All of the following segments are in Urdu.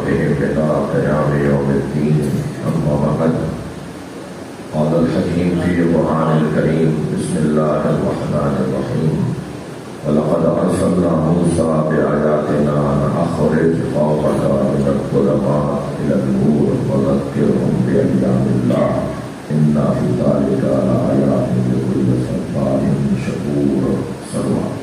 بهم لقاء قيام يوم الدين. أما بعد، قال الحكيم في القرآن الكريم: بسم الله الرحمن الرحيم. ولقد أرسلنا موسى بآياتنا أن أخرج قومك من الظلمات إلى النور وذكرهم بأيام الله إن في ذلك لآيات لكل صبار شكور. صلوات.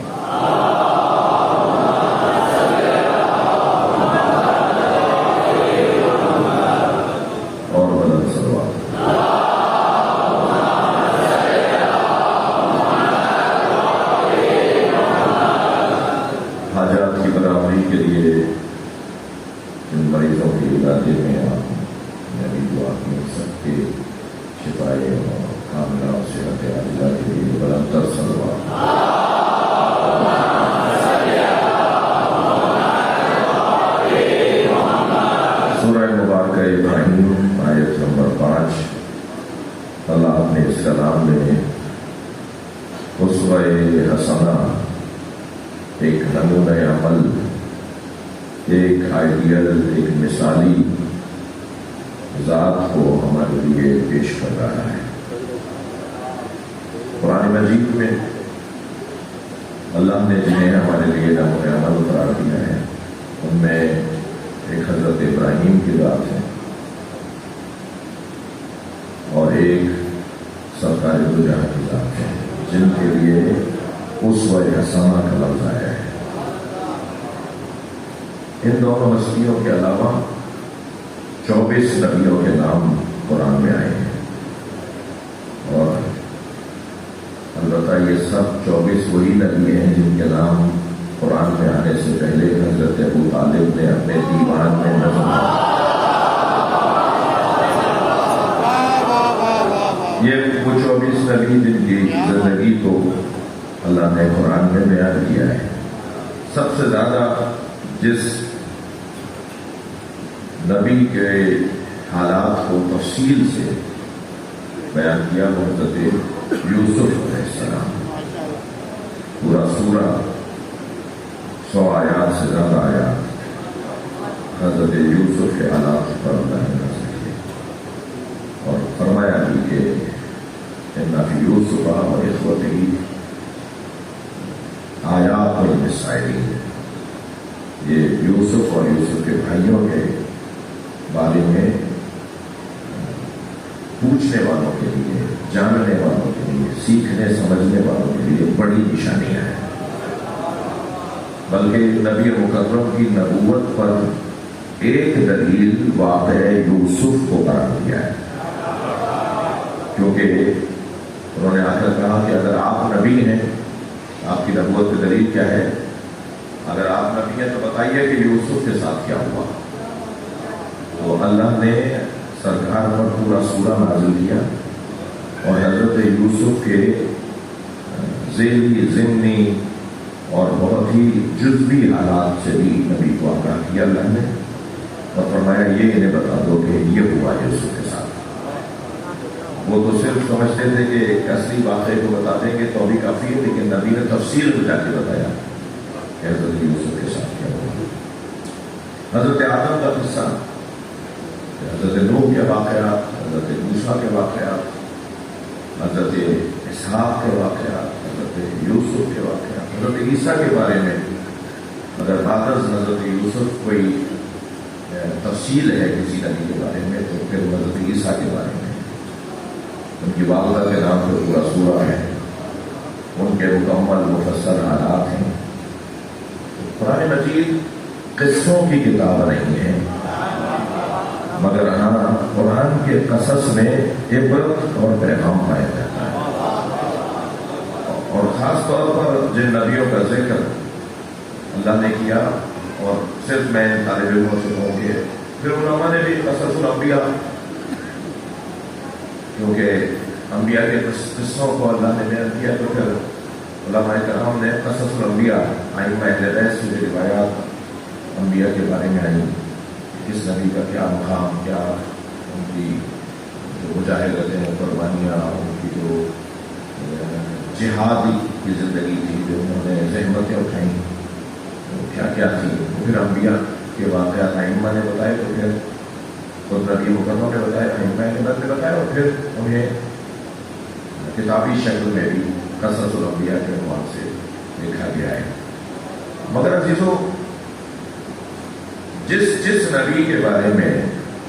حاجات کی برابری کے لیے ان مریضوں کے علاج میں آپ نبی دعا کی سب کے شفائے اور کامیاب صحت عاجلہ کے لیے بلند تر صلوات. سورہ مبارکہ ابراہیم آیت نمبر 5. اللہ اپنے اس کلام میں اسوہ حسنہ، ایک نمونہ عمل، ایک آئیڈیل، ایک مثالی ذات کو ہمارے لیے پیش کر رہا ہے. قرآن مجید میں اللہ نے جنہیں ہمارے لیے نمونہ عمل قرار دیا ہے، ان میں ایک حضرت ابراہیم کی ذات ہے اور ایک سرکار دو جہاں کی ذات ہے، جن کے لیے اسوہ حسنہ کا لفظ آیا ہے. ان دونوں ہستیوں کے علاوہ 24 نبیوں کے نام قرآن میں آئے ہیں، اور البتہ یہ سب 24 وہی نبی ہیں جن کے نام قرآن میں آنے سے پہلے حضرت ابو طالب نے اپنے دیوان میں نظم یہ وہ 24 نبی جن کی زندگی کو اللہ نے قرآن میں بیان کیا ہے. سب سے زیادہ جس نبی کے حالات کو تفصیل سے بیان کیا وہ حضرت یوسف علیہ السلام. پورا سورہ 100 آیات سے زیادہ آیات حضرت یوسف کے حالات پر اللہ نے نازل کیے اور فرمایا بھی کہ ان فی یوسف و اخوتہ آیات المسائلین، یہ یوسف اور یوسف کے بھائیوں کے بارے میں پوچھنے والوں کے لیے، جاننے والوں کے لیے، سیکھنے سمجھنے والوں کے لیے بڑی نشانیاں ہیں. بلکہ نبی مکرم کی نبوت پر ایک دلیل واقعہ یوسف کو قرار دیا ہے، کیونکہ انہوں نے آ کر کہا کہ اگر آپ نبی ہیں، آپ کی نبوت کی دلیل کیا ہے؟ اگر آپ نبی ہیں تو بتائیے کہ یوسف کے ساتھ کیا ہوا. تو اللہ نے سرکار پر پورا سورہ نازل کیا اور حضرت یوسف کے ذیلی، ضمنی اور بہت ہی جزوی حالات سے بھی نبی کو آگاہ کیا اللہ نے، اور فرمایا یہ انہیں بتا دو کہ یہ ہوا یوسف کے ساتھ. وہ تو صرف سمجھتے تھے کہ ایک اصلی واقعے کو بتا دیں گے تو بھی کافی ہے، لیکن نبی نے تفصیل میں جا کے بتایا کہ حضرت یوسف کے ساتھ کیا ہوا. حضرت آدم کا قصہ، حضرت نوح کے واقعات، حضرت موسیٰ کے واقعات، حضرت اسحاق کے واقعات، حضرت یوسف کے واقعات، حضرت عیسیٰ کے بارے میں اگر بعد از حضرت یوسف کوئی تفصیل ہے کسی نبی کے بارے میں تو پھر حضرت عیسیٰ کے بارے میں ان کی والدہ کے نام پر پورا سورہ ہے، ان کے مکمل مفصل حالات ہیں. قرآن مجید قصوں کی کتاب نہیں ہے، مگر ہاں قرآن کے قصص میں عبرت اور پیغام پایا جاتا ہے. اور خاص طور پر جن نبیوں کا ذکر اللہ نے کیا، اور صرف میں طالب علموں سے کہوں کہ پھر علماء نے بھی قصص الانبیاء، کیونکہ انبیاء کے قصوں کو اللہ نے بیان کیا تو پھر علماء کرام نے قصص الانبیاء، ائمہ اہل بیت سے روایات انبیاء کے بارے میں آئی، کس نبی کا کیا مقام، کیا ان کی جو مجاہدتیں، قربانیاں، ان کی جو جہادی کی زندگی تھی، جو انہوں نے زحمتیں اٹھائیں، کیا کیا تھی. پھر انبیاء کے واقعات ائمہ نے بتائے تو پھر خود نبی مکرمہ نے بتایا، ائمہ نے بتایا، اور پھر انہیں کتابی شکل میں بھی قصص الانبیاء کے عنوان سے لکھا گیا ہے۔ مگر عزیزو، جس نبی کے بارے میں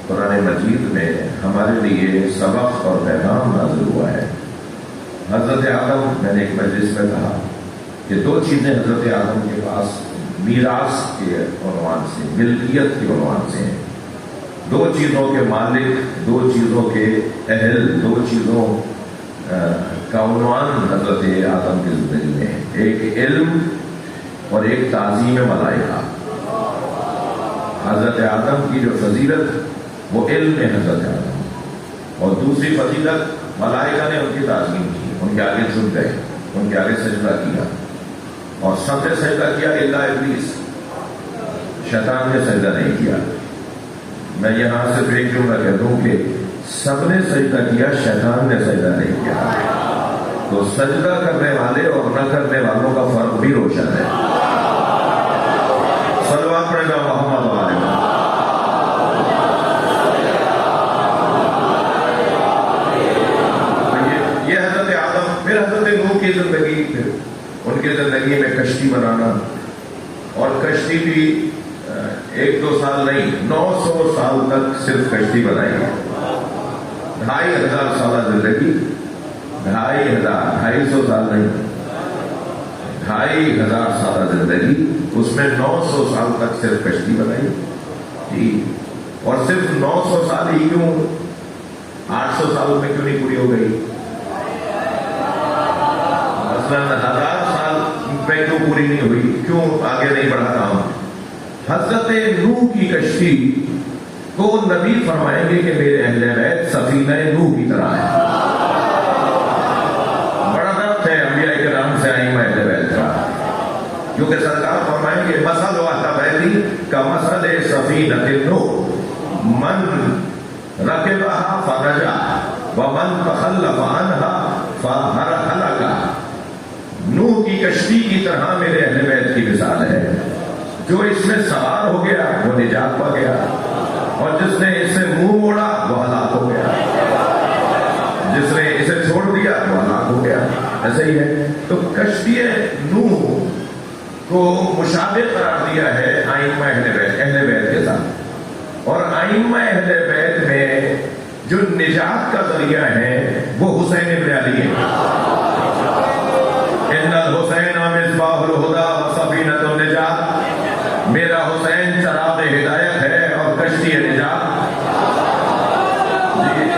قرآن مجید میں ہمارے لیے سبق اور پیغام نازل ہوا ہے، حضرت آدم، میں نے ایک مجلس میں کہا کہ دو چیزیں حضرت آدم کے پاس میراث کے عنوان سے، ملکیت کے عنوان سے ہیں۔ دو چیزوں کے مالک، دو چیزوں کے اہل، دو چیزوں کا عنوان حضرت آدم کی زندگی میں ہے، ایک علم اور ایک تعظیم ملائکہ۔ حضرت آدم کی جو فضیلت وہ علم ہے حضرت آدم، اور دوسری فضیلت ملائکہ نے ان کی تعظیم کی، ان کے آگے جھک گئے، ان کے آگے سجدہ کیا، اور سب نے سجدہ کیا الا ابلیس، شیطان نے سجدہ نہیں کیا۔ میں یہاں صرف ایک جملہ کہہ دوں کہ سب نے سجدہ کیا، شیطان نے سجدہ نہیں کیا۔ تو سجدہ کرنے والے اور نہ کرنے والوں کا فرق بھی روشن ہے۔ صلوات پڑھے گا محمد والے میں۔ یہ حضرت آدم، پھر حضرت نوح کی زندگی، پھر ان کی زندگی میں کشتی بنانا، اور کشتی بھی 1-2 سال نہیں، 900 سال تک صرف کشتی بنائی ہے۔ 2500 سالہ زندگی، 250 سال نہیں، 2500 سالہ زندگی، اس میں 900 سال تک صرف کشتی بنائی جی۔ اور صرف 900 سال ہی کیوں، 800 سال میں کیوں نہیں پوری ہو گئی؟ مثلاً 1000 سال میں کیوں پوری نہیں ہوئی؟ کیوں آگے نہیں بڑھا کام؟ حضرت نوح کی کشتی کو نبی فرمائیں گے کہ میرے اہل بیت سفینہ نوح کی طرح ہے۔ بڑا درد ہے انبیاء کرام سے ائمہ اہل بیت کا، کیونکہ سرکار فرمائیں گے مثل اہل بیتی کمثل سفینہ نوح من رکبها فنجا ومن تخلف عنها فهلك۔ نوح کی کشتی کی طرح میرے اہل بیت کی مثال ہے، جو اس میں سوار ہو گیا وہ نجات پا گیا، اور جس نے اس سے منہ موڑا وہ ہلاک ہو گیا، جس نے اسے چھوڑ دیا وہ ہلاک ہو گیا۔ ایسے ہی ہے۔ تو کشتی نوح کو مشابہ قرار دیا ہے ائمہ اہل بیت کے ساتھ، اور ائمہ اہل بیت میں جو نجات کا ذریعہ ہے وہ حسین ابن علی ہے۔ ان الحسین مصباح الہدی وسفینۃ النجات، میرا حسین چراغ ہدایت ہے اور کشتی نجات۔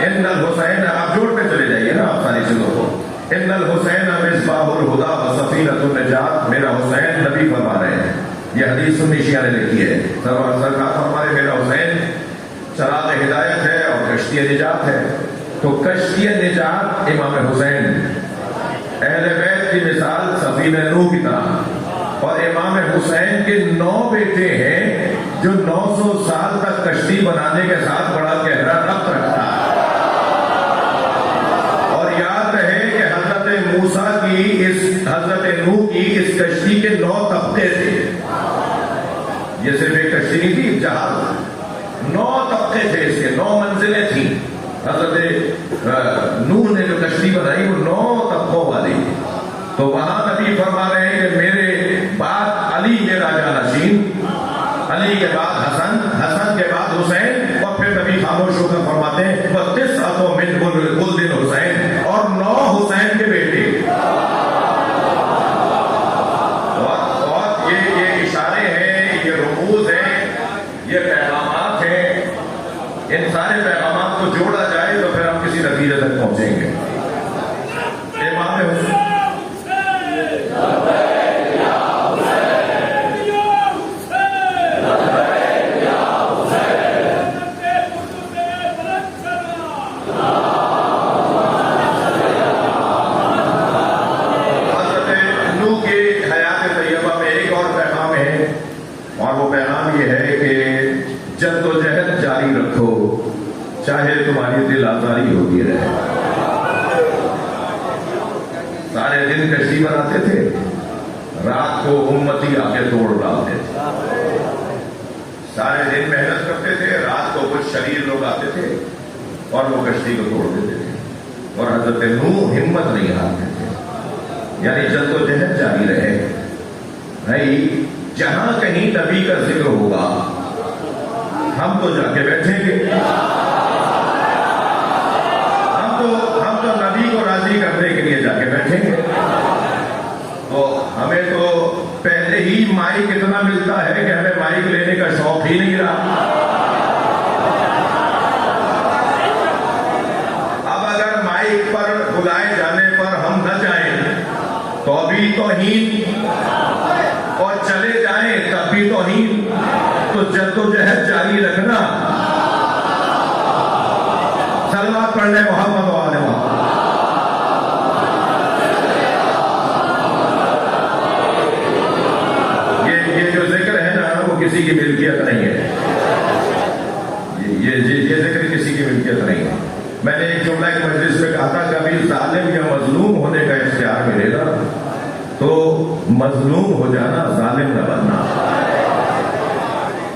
ان الحسین، آپ جوڑ پہ چلے جائیے نا آپ ساری چیزوں کو۔ ان الحسین مصباح الہدی وسفینۃ النجات، میرا حسین، نبی فرما رہے ہیں، یہ حدیث سنی شیعہ نے لکھی ہے، سرکار فرما رہے میرا حسین چراغ ہدایت ہے اور کشتی نجات ہے۔ تو کشتی نجات امام حسین، اہل بیت کی مثال سفینہ نوح کی طرح، اور امام حسین کے 9 بیٹے ہیں جو 900 سال تک کشتی بنانے کے ساتھ بڑا گہرا ربط رکھتا ہے۔ اور یاد رہے کہ حضرت موسیٰ کی حضرت نوح کی اس کشتی کے 9 طبقے تھے، یہ صرف ایک کشتی نہیں تھی، جہاز، 9 طبقے تھے، اس کے 9 منزلیں تھیں۔ حضرت نوح نے جو کشتی بنائی وہ 9 طبقوں والی، تو وہاں نبی فرما رہے ہیں کہ میرے بعد علی میرا جانشین، علی کے بعد حسن، حسن کے بعد حسین، اور پھر نبی خاموش ہو کر فرماتے ہیں وَتِسْعَةٌ مِّن وُلْدِ حسین، اور 9 حسین کے بیٹے۔ اور یہ اشارے ہیں، یہ رموز ہیں، یہ پیغامات ہیں، ان سارے پیغامات کو جوڑا جائے تو پھر ہم کسی نتیجے تک پہنچیں گے۔ امام حسین جدوجہد جاری رکھو چاہے تمہاری دل آزاری ہوتی رہے۔ سارے دن کشتی بناتے تھے، رات کو امتی آ کے توڑ ڈالتے تھے۔ سارے دن محنت کرتے تھے، رات کو کچھ شریر لوگ آتے تھے اور وہ کشتی کو توڑ دیتے تھے، اور حضرت نوح ہمت نہیں ہارتے تھے، یعنی جدوجہد جاری رہے۔ بھائی جہاں کہیں نبی کا ذکر ہوگا ہم تو جا کے بیٹھیں گے، ہم تو نبی کو راضی کرنے کے لیے جا کے بیٹھیں گے۔ تو ہمیں تو پہلے ہی مائک اتنا ملتا ہے کہ ہمیں مائک لینے کا شوق ہی نہیں رہا۔ اب اگر مائک پر بلائے جانے پر ہم نہ جائیں تو بھی توہین، اور چلے جائیں تب بھی توہین، تو جدوجہد جاری رکھنا۔ صلوات پڑھنے محمد و آل محمد۔ یہ جو ذکر ہے نا وہ کسی کی ملکیت نہیں ہے، یہ ذکر کسی کی ملکیت نہیں ہے۔ میں نے ایک جملہ ایک مجلس میں کہا تھا، کبھی ظالم یا مظلوم ہونے کا اختیار ملے گا تو مظلوم ہو جانا، ظالم نہ بننا۔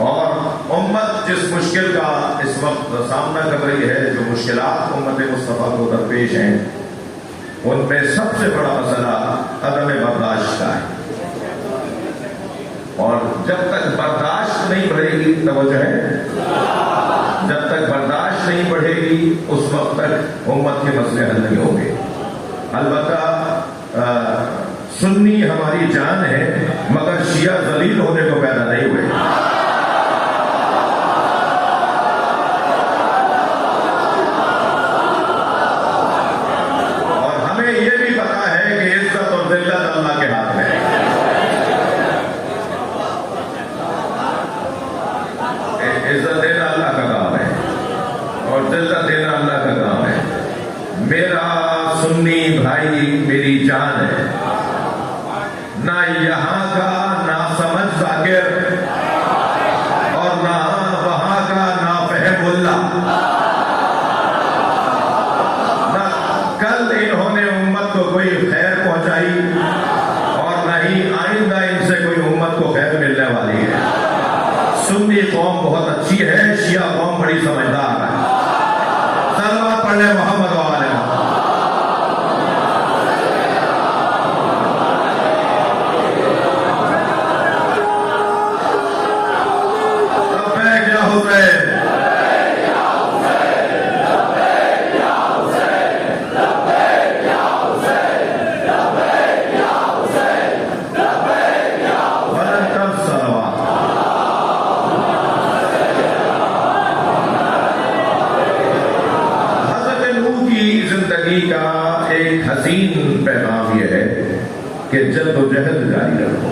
اور امت جس مشکل کا اس وقت سامنا کر رہی ہے، جو مشکلات امت مصطفیٰ کو درپیش ہیں، ان میں سب سے بڑا مسئلہ عدم برداشت کا ہے، اور جب تک برداشت نہیں بڑھے گی، توجہ ہے، جب تک برداشت نہیں بڑھے گی اس وقت تک امت کے مسئلے حل نہیں ہوں گے۔ البتہ سنی ہماری جان ہے، مگر شیعہ ذلیل ہونے کو پیدا نہیں ہوئے۔ اور ہمیں یہ بھی پتا ہے کہ عزت اور ذلت اللہ کے ہاتھ میں ہے۔ عزت دینا اللہ کا کام ہے اور ذلت دینا اللہ کا کام ہے۔ میرا سنی بھائی میری جان ہے، نہ یہاں کا نہ سمجھ ذاکر، اور نہ وہاں کا نہ فہم اللہ۔ نہ کل انہوں نے امت کو کوئی خیر پہنچائی، اور نہ ہی آئندہ ان سے کوئی امت کو خیر ملنے والی ہے۔ سنی قوم بہت اچھی ہے، شیعہ قوم بڑی سمجھدار ہے۔ صلوات پڑھنے محمد و آل محمد۔ کا ایک حسین پیغام یہ ہے کہ جدوجہد جاری رکھو۔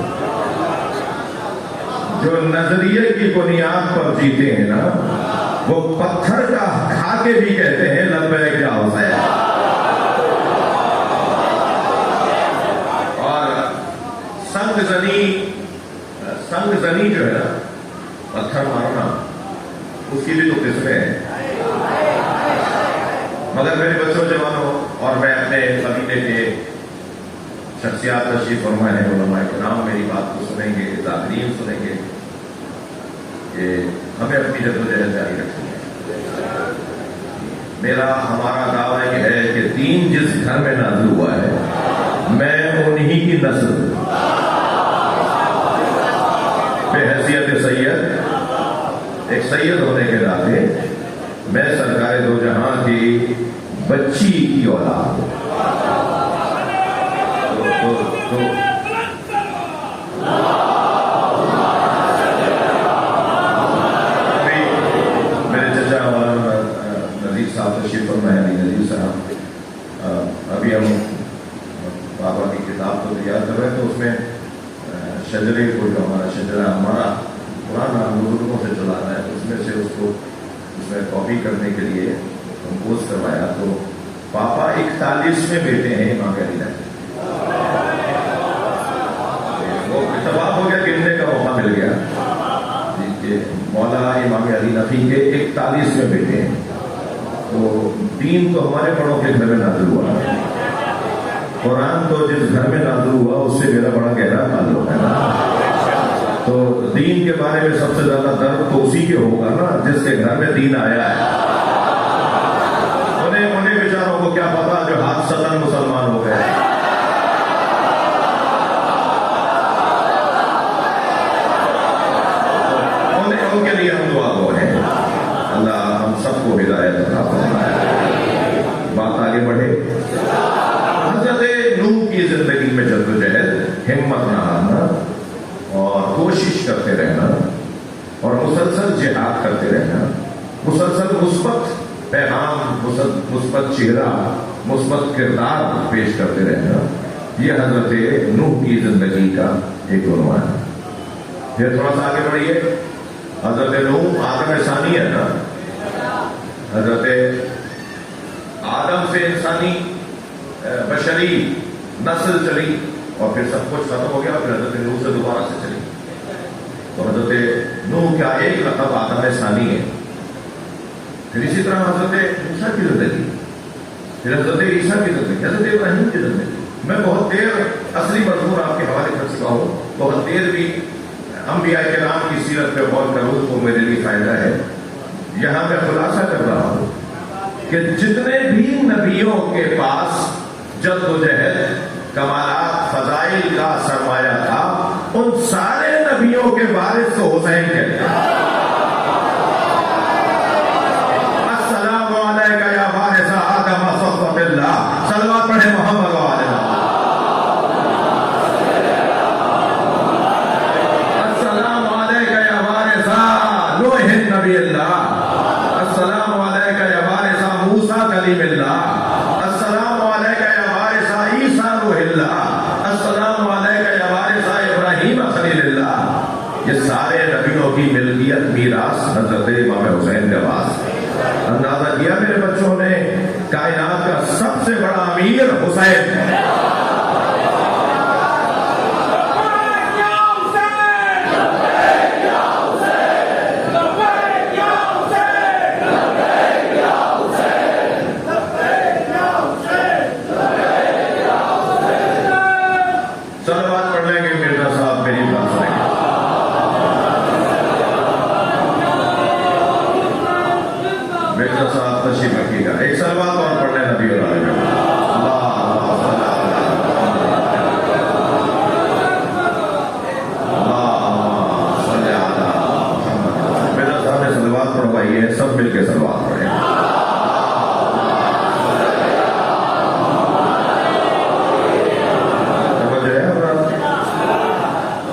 جو نظریے کی بنیاد پر جیتے ہیں نا، وہ پتھر کا کھا کے بھی کہتے ہیں لبیک یا حسین۔ اور سنگ زنی جو ہے نا، پتھر مارنا، اس کی بھی تو قسمیں ہیں۔ مگر میرے بچوں جوانوں، اور میں اپنے قبیلے کے شخصیات تشریف فرما ہے، علماء کرام میری بات کو سنیں گے، ذاکرین سنیں گے، کہ ہمیں اپنی جدوجہد جاری رکھنی ہے۔ ہمارا دعویٰ یہ ہے کہ دین جس گھر میں نازل ہوا ہے، میں انہی کی نسل بے حیثیت سید، ایک سید ہونے کے ناطے میں سرکار دو جہاں کی بچی کی اولاد ہوں۔ میرے چچا نذیر صاحب تشریف فرمائے، نذیر صاحب، ابھی ہم بابا کی کتاب کو تیار کر رہے ہیں، تو اس میں شجرے کو، جو ہمارا شجرا ہمارا پرانا بزرگوں سے چلا رہا ہے، اس میں سے اس کو کاپی کرنے کے لیے کمپوز کروایا۔ تو پاپا 41ویں بیٹے ہیں امام علی نقوی، وہ اتفاق ہو گیا، گننے کا موقع مل گیا کہ مولا امام علی نقوی کے 41ویں بیٹے ہیں۔ تو دین تو ہمارے بڑوں کے گھر میں نازل ہوا، قرآن تو جس گھر میں نازل ہوا اس سے میرا بڑا گہرا تعلق ہے نا۔ تو دین کے بارے میں سب سے زیادہ درد تو اسی کے ہوگا نا جس کے گھر میں دین آیا ہے. انہیں بیچاروں کو کیا پتا جو ہاتھ سدن مسلمان ہو گئے. ان کے لیے ہم دعا گو ہیں. اللہ ہم سب کو ہدایت عطا فرمائے. بات آگے بڑھے. حضرت نوح کی زندگی میں جدوجہد، ہمت نہ ہارنا اور کوشش کرتے رہنا اور مسلسل جہاد کرتے رہنا، مسلسل مثبت پیغام، مثبت چہرہ، مثبت کردار پیش کرتے رہنا، یہ حضرت نوح کی زندگی کا ایک عنوان ہے. پھر تھوڑا سا آگے بڑھیے. حضرت نوح آدم ثانی ہے نا. حضرت آدم سے انسانی بشری نسل چلی اور پھر سب کچھ ختم ہو گیا، پھر حضرت نوح سے دوبارہ سے چلی. تو حضرت نوح کا ایک لقب آدم ثانی ہے. پھر اسی طرح حضرت موسیٰ کی زندگی، پھر حضرت عیسیٰ کی زندگی، حضرت ابراہیم کی زندگی. میں بہت دیر اصلی مضمون آپ کے حوالے کر چکا ہوں، بہت دیر بھی انبیاء کرام کی سیرت پہ غور کروں تو میرے لیے فائدہ ہے. یہاں میں خلاصہ کر رہا ہوں کہ جتنے بھی نبیوں کے پاس جدوجہد، کمالات، فضائل کا سرمایہ تھا، ان سارے نبیوں کے وارث کو حسین کہتے ہیں. السلام علیکم یا وارث آدم صفوت اللہ. صلوات پڑھے محمد و آل محمد. السلام علیکم یا وارث نوح نبی اللہ. السلام علیکم یا وارث موسیٰ کلیم اللہ. السلام علیکم یا وارث عیسیٰ روح اللہ. السلام علیکم یا وارث ابراہیم خلیل اللہ. یہ سارے نبیوں کی ملکیت، میراث حضرت امام حسین کے پاس. اندازہ کیا میرے بچوں نے، کائنات کا سب سے بڑا امیر حسین ہے. ایک سلوات اور پڑھنے نبی اور عالم. میرا سامنے سلوات پڑھوائیے، سب مل کے سلوات پڑھیں.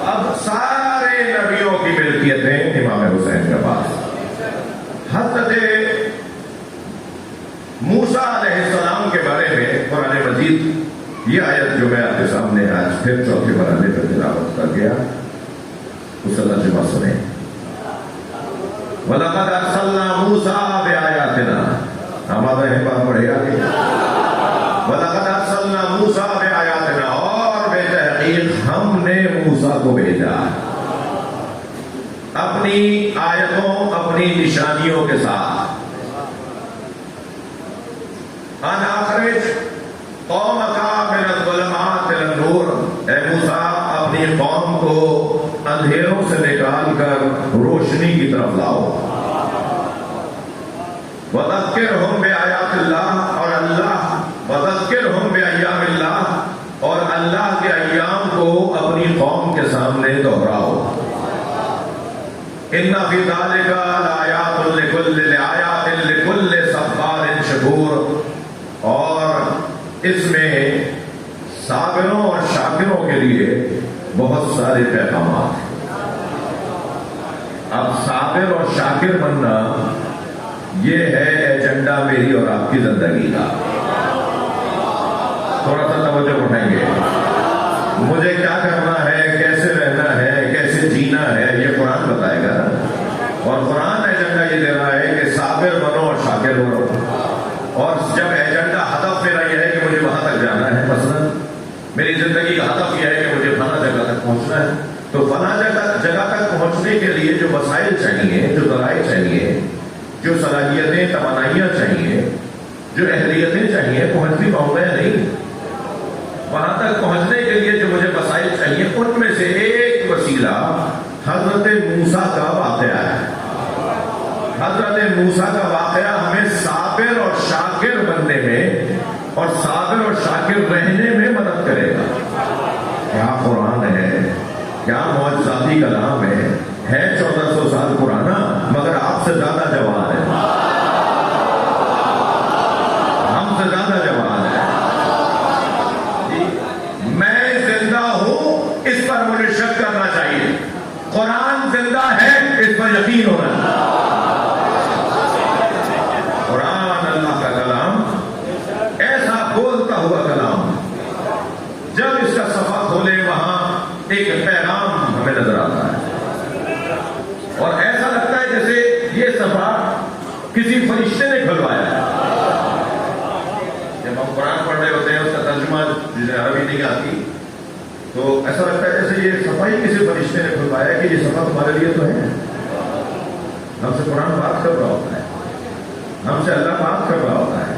اب سارے نبیوں کی ملکیتیں امام حسین کے پاس. حضرت موسیٰ علیہ السلام کے بارے میں قرآن مجید یہ آیت جو میں آپ کے سامنے آج پھر چوتھے مرحلے پر تلاوت کر گیا، اس کا ترجمہ سنیں. وَلَقَدْ أَرْسَلْنَا مُوسَىٰ بِآيَاتِنَا. ہمارا ہے بات پڑھے آگے. وَلَقَدْ أَرْسَلْنَا مُوسَىٰ بِآيَاتِنَا. اور بے تحقیق ہم نے موسیٰ کو بھیجا اپنی آیتوں، اپنی نشانیوں کے ساتھ. ان اخرج قومک من الظلمات الى النور. اے موسیٰ اپنی قوم کو اندھیروں سے نکال کر روشنی کی طرف لاؤ. وذکرہم بآیات اللہ. اور اللہ وذکرہم بایام اللہ، اور اللہ کے ایام کو اپنی قوم کے سامنے دہراؤ. ان فی ذلک لآیات لکل صبار شکور. اور اس میں صابروں اور شاکروں کے لیے بہت سارے پیغامات ہیں. اب صابر اور شاکر بننا یہ ہے ایجنڈا میری اور آپ کی زندگی کا. تھوڑا سا توجہ اٹھائیں گے. مجھے کیا کرنا ہے، کیسے رہنا ہے، کیسے جینا ہے، یہ قرآن بتائے گا. اور قرآن ایجنڈا یہ دے رہا ہے کہ صابر بنو اور شاکر بنو. اور جب ایجنڈا ہدف میرا یہ ہے کہ مجھے وہاں تک جانا ہے، مثلا میری زندگی کا ہدف یہ ہے کہ مجھے فلاں جگہ تک پہنچنا ہے، تو فلاں جگہ تک پہنچنے کے لیے جو وسائل چاہیے، جو ذرائع چاہیے، جو صلاحیتیں، توانائیاں چاہیے، جو اہلیتیں چاہیے، پہنچ بھی پاؤں گا یا نہیں. وہاں تک پہنچنے کے لیے جو مجھے وسائل چاہیے، ان میں سے ایک وسیلہ حضرت موسیٰ کا واقعہ ہے. حضرت موسیٰ کا واقعہ ہمیں صابر اور شاکر بننے میں اور صابر اور شاکر رہنے میں مدد کرے گا. کیا قرآن ہے، کیا معجزاتی کلام ہے 1400 سال پرانا مگر آپ سے زیادہ جوان ہے، ہم سے زیادہ جوان ہے. میں زندہ ہوں اس پر مجھے شک کرنا چاہیے، قرآن زندہ ہے اس پر یقین ہونا چاہیے. قرآن اللہ کا کلام ایسا بولتا ہوا کلام، جب اس کا صفحہ کھولے وہاں ایک پیغام ہمیں نظر آتا ہے اور ایسا لگتا ہے جیسے یہ صفحہ کسی فرشتے نے کھلوایا ہے. جب ہم قرآن پڑھ رہے ہوتے ہیں اس کا ترجمہ جسے عربی نہیں آتی تو ایسا لگتا ہے جیسے یہ صفحہ ہی کسی فرشتے نے کھلوایا ہے کہ یہ صفحہ تمہارے لیے تو ہے. ہم سے قرآن بات کر رہا ہوتا ہے، ہم سے اللہ بات کر رہا ہوتا ہے.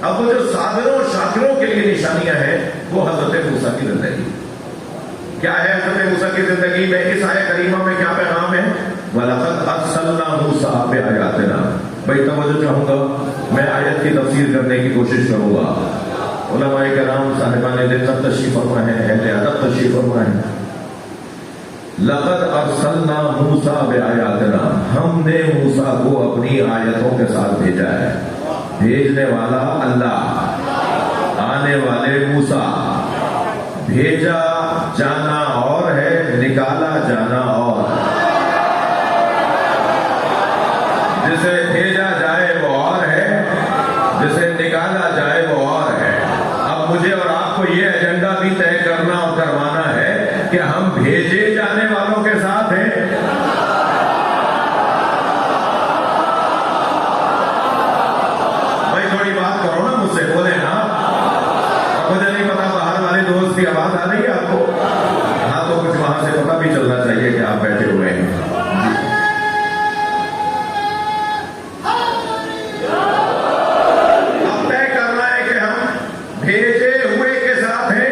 اب وہ جو صابروں اور شاکروں کے لیے نشانیاں ہیں وہ حضرت موسیٰ کی زندگی. کیا ہے حضرت موسیٰ کی زندگی میں؟ اس آیت کریمہ میں کیا پیغام ہے؟ وَلَقَدْ أَرْسَلْنَا مُوسَىٰ بِآيَاتِنَا. بھائی توجہ چاہوں گا، میں آیت کی تفسیر کرنے کی کوشش کروں گا. علماء کرام صاحبان دقت تشریف فرما ہے، اہل ادب تشریف فرما ہے. لقد ارسلنا موسیٰ بآیاتنا، ہم نے موسیٰ کو اپنی آیتوں کے ساتھ بھیجا ہے. بھیجنے والا اللہ، آنے والے موسیٰ. بھیجا جانا اور ہے، نکالا جانا اور. جسے بھیجا جائے وہ اور ہے، جسے نکالا جائے وہ اور ہے. اب مجھے اور آپ کو یہ ایجنڈا بھی طے کرنا اور کروانا ہے کہ ہم بھیجے جانے والوں کے ساتھ ہیں. بھائی تھوڑی بات کرو نا، مجھ سے بولے نا. مجھے نہیں پتا باہر والے دوست کی آواز آ رہی ہے آپ کو؟ ہاں تو کچھ وہاں سے پتہ بھی چلنا چاہیے کہ آپ بیٹھے ہوئے ہیں. اب طے کرنا ہے کہ ہم بھیجے ہوئے کے ساتھ ہیں.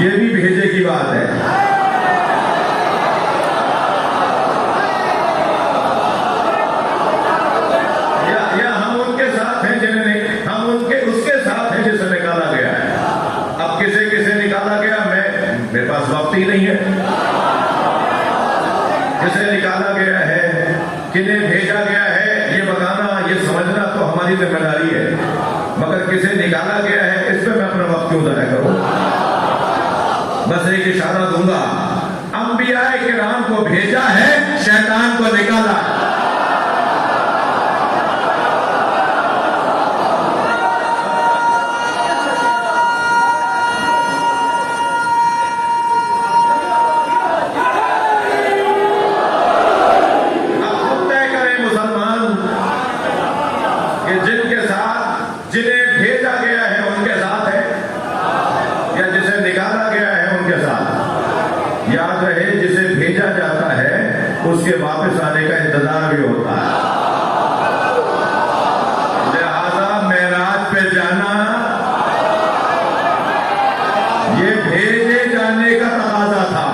یہ بھی بھیجے کی بات ہے. یا ہم ان کے ساتھ ہیں جنہیں ہم ان کے اس کے ساتھ ہیں جسے نکالا گیا ہے. اب کسے نکالا گیا میرے پاس وقت ہی نہیں ہے. کسے نکالا گیا ہے، کنہیں بھیجا گیا ہے، یہ بتانا یہ سمجھنا تو ہماری ذمہ داری ہے. مگر کسے نکالا گیا ہے اس پہ میں اپنا وقت کیوں ضائع کروں؟ بس ایک اشارہ دوں گا، انبیاء کرام کو بھیجا ہے، شیطان کو نکالا ہے. جنہیں بھیجا گیا ہے ان کے ساتھ ہے یا جسے نکالا گیا ہے ان کے ساتھ. یاد رہے جسے بھیجا جاتا ہے اس کے واپس آنے کا انتظار بھی ہوتا ہے. لہذا معراج پہ جانا یہ بھیجے جانے کا تقاضا تھا.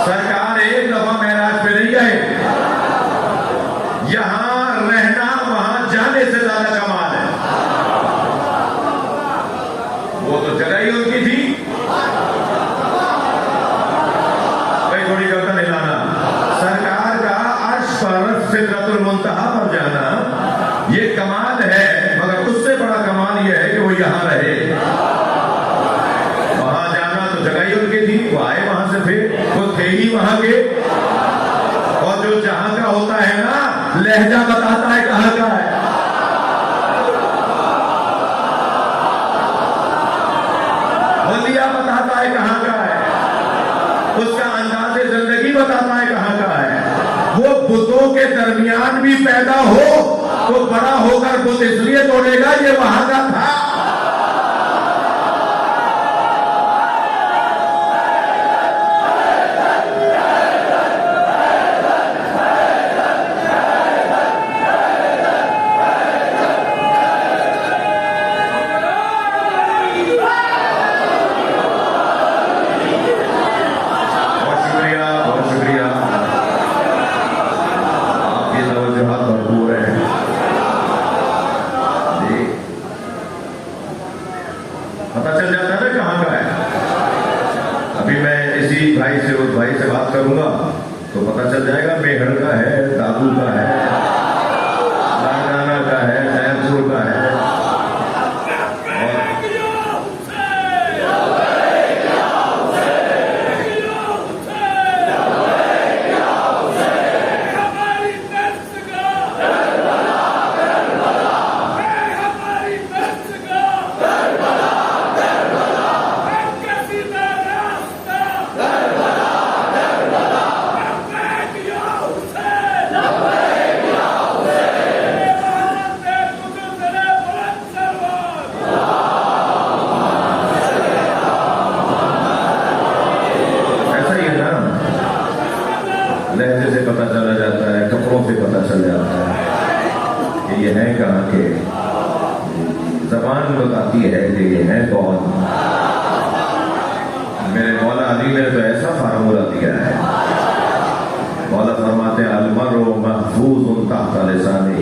سرکار ایک دفعہ معراج پہ نہیں گئے. یہاں رہنا وہاں جانے سے زیادہ کمال ہے. وہ تو جگہ ہی ان کی تھی. بھائی تھوڑی گردن ہلانا. سرکار کا عرش پر سدرۃ المنتہا پر جانا یہ کمال ہے، مگر اس سے بڑا کمال یہ ہے کہ وہ یہاں رہے. وہاں جانا تو جگہ ہی ان کی تھی. وہ آئے وہاں سے پھر وہ تھے ہی وہاں کے. اور جو جہاں کا ہوتا ہے نا لہجہ بتاتا ہے کہاں کا ہے. حلیہ بتاتا ہے کہاں کا ہے. اس کا انداز زندگی بتاتا ہے کہاں کا ہے. وہ بتوں کے درمیان بھی پیدا ہو تو بڑا ہو کر بت اس لیے توڑے گا یہ وہاں کا تھا. تو پتہ چل جائے گا میہر کا ہے، دادو کا ہے، لاڈانا کا ہے، خیر پور کا ہے. لہجے سے پتہ چلا جاتا ہے، کپڑوں سے پتہ چل جاتا ہے کہ یہ ہے کہاں کے. زبان بتاتی ہے کہ یہ ہے کون. میرے مولا علی نے تو ایسا فارمولہ دیا ہے. مولا فرماتے ہیں المرء محفوظ تحت لسانہ،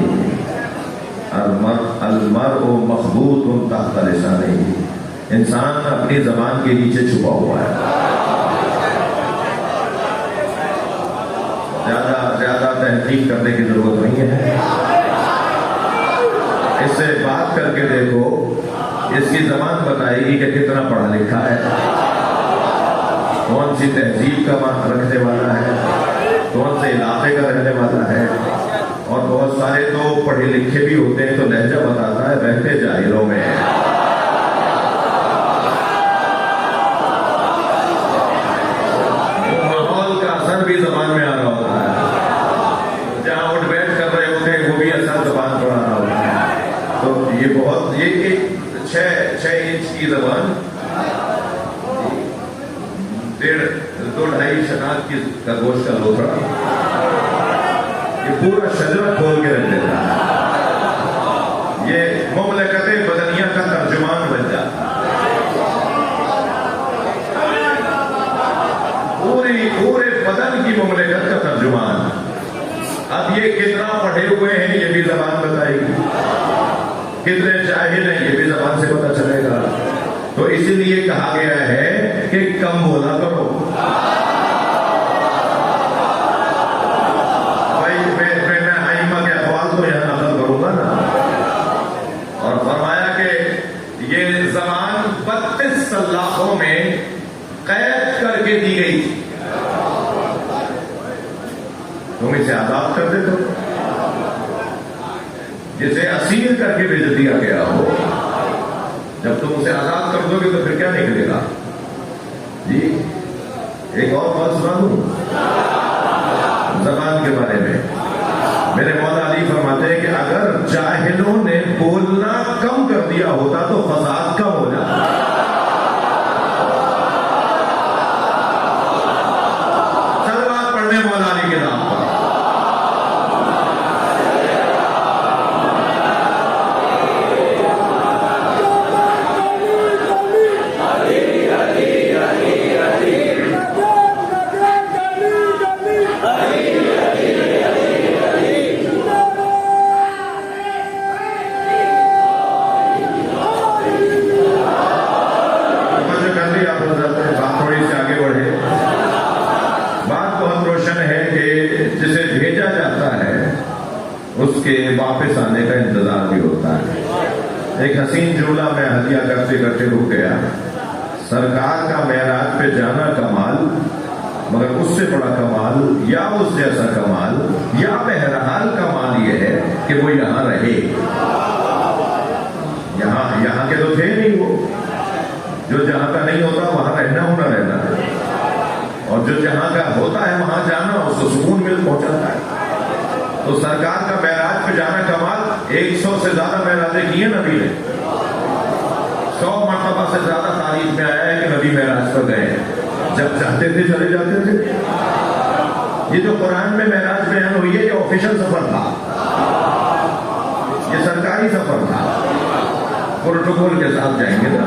المرء مخبوط تحت لسانہ. انسان اپنی زبان کے نیچے چھپا ہوا ہے. زیادہ تحقیق کرنے کی ضرورت نہیں ہے. اس سے بات کر کے دیکھو، اس کی زبان بتائے گی کہ کتنا پڑھا لکھا ہے، کون سی تہذیب کا رکھنے والا ہے، کون سے علاقے کا رہنے والا ہے. اور بہت سارے تو پڑھے لکھے بھی ہوتے ہیں تو لہجہ بتاتا ہے، رہتے جاہلوں میں. ماحول کا اثر بھی زبان میں آ رہا ہوتا ہے. جہاں اٹھ بیٹھ کر رہے ہوتے ہیں وہ بھی اثر زبان پر آ رہا ہوتا ہے. تو یہ بہت یہ 6 انچ کی زبان 2-2.5 شناخت کا گوشت کا لوتھڑا یہ پورا شجرہ کھول کے رکھ دیتا ہے. یہ مملکت بدنیہ کا ترجمان بن جاتا ہے. پورے بدن کی مملکت کا ترجمان. اب یہ کتنا پڑھے ہوئے ہیں یہ بھی زبان بتائے گی، کتنے جاہل ہیں یہ بھی زبان سے پتہ چلے گا. تو اسی لیے کہا گیا ہے کہ کم بولا کرو. بھائی میں ائمہ کے اقوال کو یہاں نقل کروں گا نا. اور فرمایا کہ یہ زبان 32 سلاخوں میں قید کر کے دی گئی تھی. تم اسے آزاد کر دے تو جسے اسیر کر کے بھیج دیا گیا ہو، جب تم اسے آزاد کر دو گے تو پھر کیا نکلے گا؟ جی ایک اور بات سنا دوں زبان کے بارے میں. میرے مولا علی فرماتے ہیں کہ اگر جاہلوں نے بولنا کم کر دیا ہوتا تو فساد کم ہو جاتا. چل بات پڑھنے مولا علی کے نام پر. جسے بھیجا جاتا ہے اس کے واپس آنے کا انتظار بھی ہوتا ہے. ایک حسین جملہ میں ہدیہ کرتے کرتے رک گیا. سرکار کا معراج پہ جانا کمال، مگر اس سے بڑا کمال یا اس جیسا کمال یا بہرحال کمال یہ ہے کہ وہ یہاں رہے. یہاں کے تو تھے نہیں وہ. جو جہاں کا نہیں ہوتا وہاں رہنا ہونا رہنا ہے، اور جو جہاں کا ہوتا ہے وہاں جانا اس کو سکون مل پہنچاتا ہے. تو سرکار کا معراج پہ جانا کمال. 100 سے زیادہ معراجیں کی ہیں نبی نے. 100 مرتبہ سے زیادہ تاریخ میں آیا ہے کہ نبی معراج پر گئے ہیں. جب چاہتے تھے چلے جاتے تھے. یہ جو قرآن میں معراج بیان ہوئی ہے یہ آفیشل سفر تھا، یہ سرکاری سفر تھا. پروٹوکول کے ساتھ جائیں گے نا.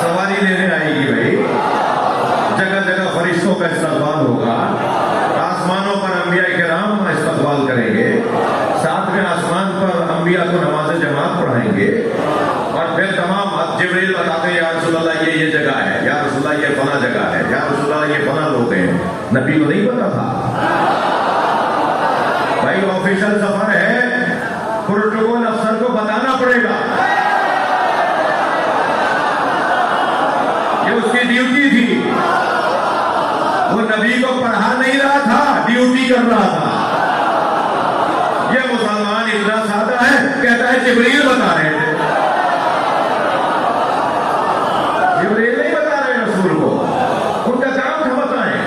سواری لینے آئے گی بھائی. جگہ جگہ فرشتوں کا استقبال ہوگا. آسمانوں پر انبیاء کرام استقبال کریں گے. ساتھ میں آسمان پر انبیاء کو نماز جماعت پڑھائیں گے. اور پھر تمام جبریل بتاتے ہیں یا رسول اللہ یہ جگہ ہے، یا رسول اللہ یہ فلاں جگہ ہے، یا رسول اللہ یہ فلاں لوگ ہیں، نبی کو نہیں پتا تھا؟ بھائی آفیشل سفر ہے، پروٹوکول افسر کو بتانا پڑے گا، یہ اس کی ڈیوٹی تھی، وہ نبی کو پڑھا نہیں رہا تھا، ڈیوٹی کر رہا تھا۔ یہ مسلمان اتنا سادہ ہے، کہتا ہے جبریل بتا رہے تھے، جبریل نہیں بتا رہے رسول کو، ان کا کام تھا بتائیں۔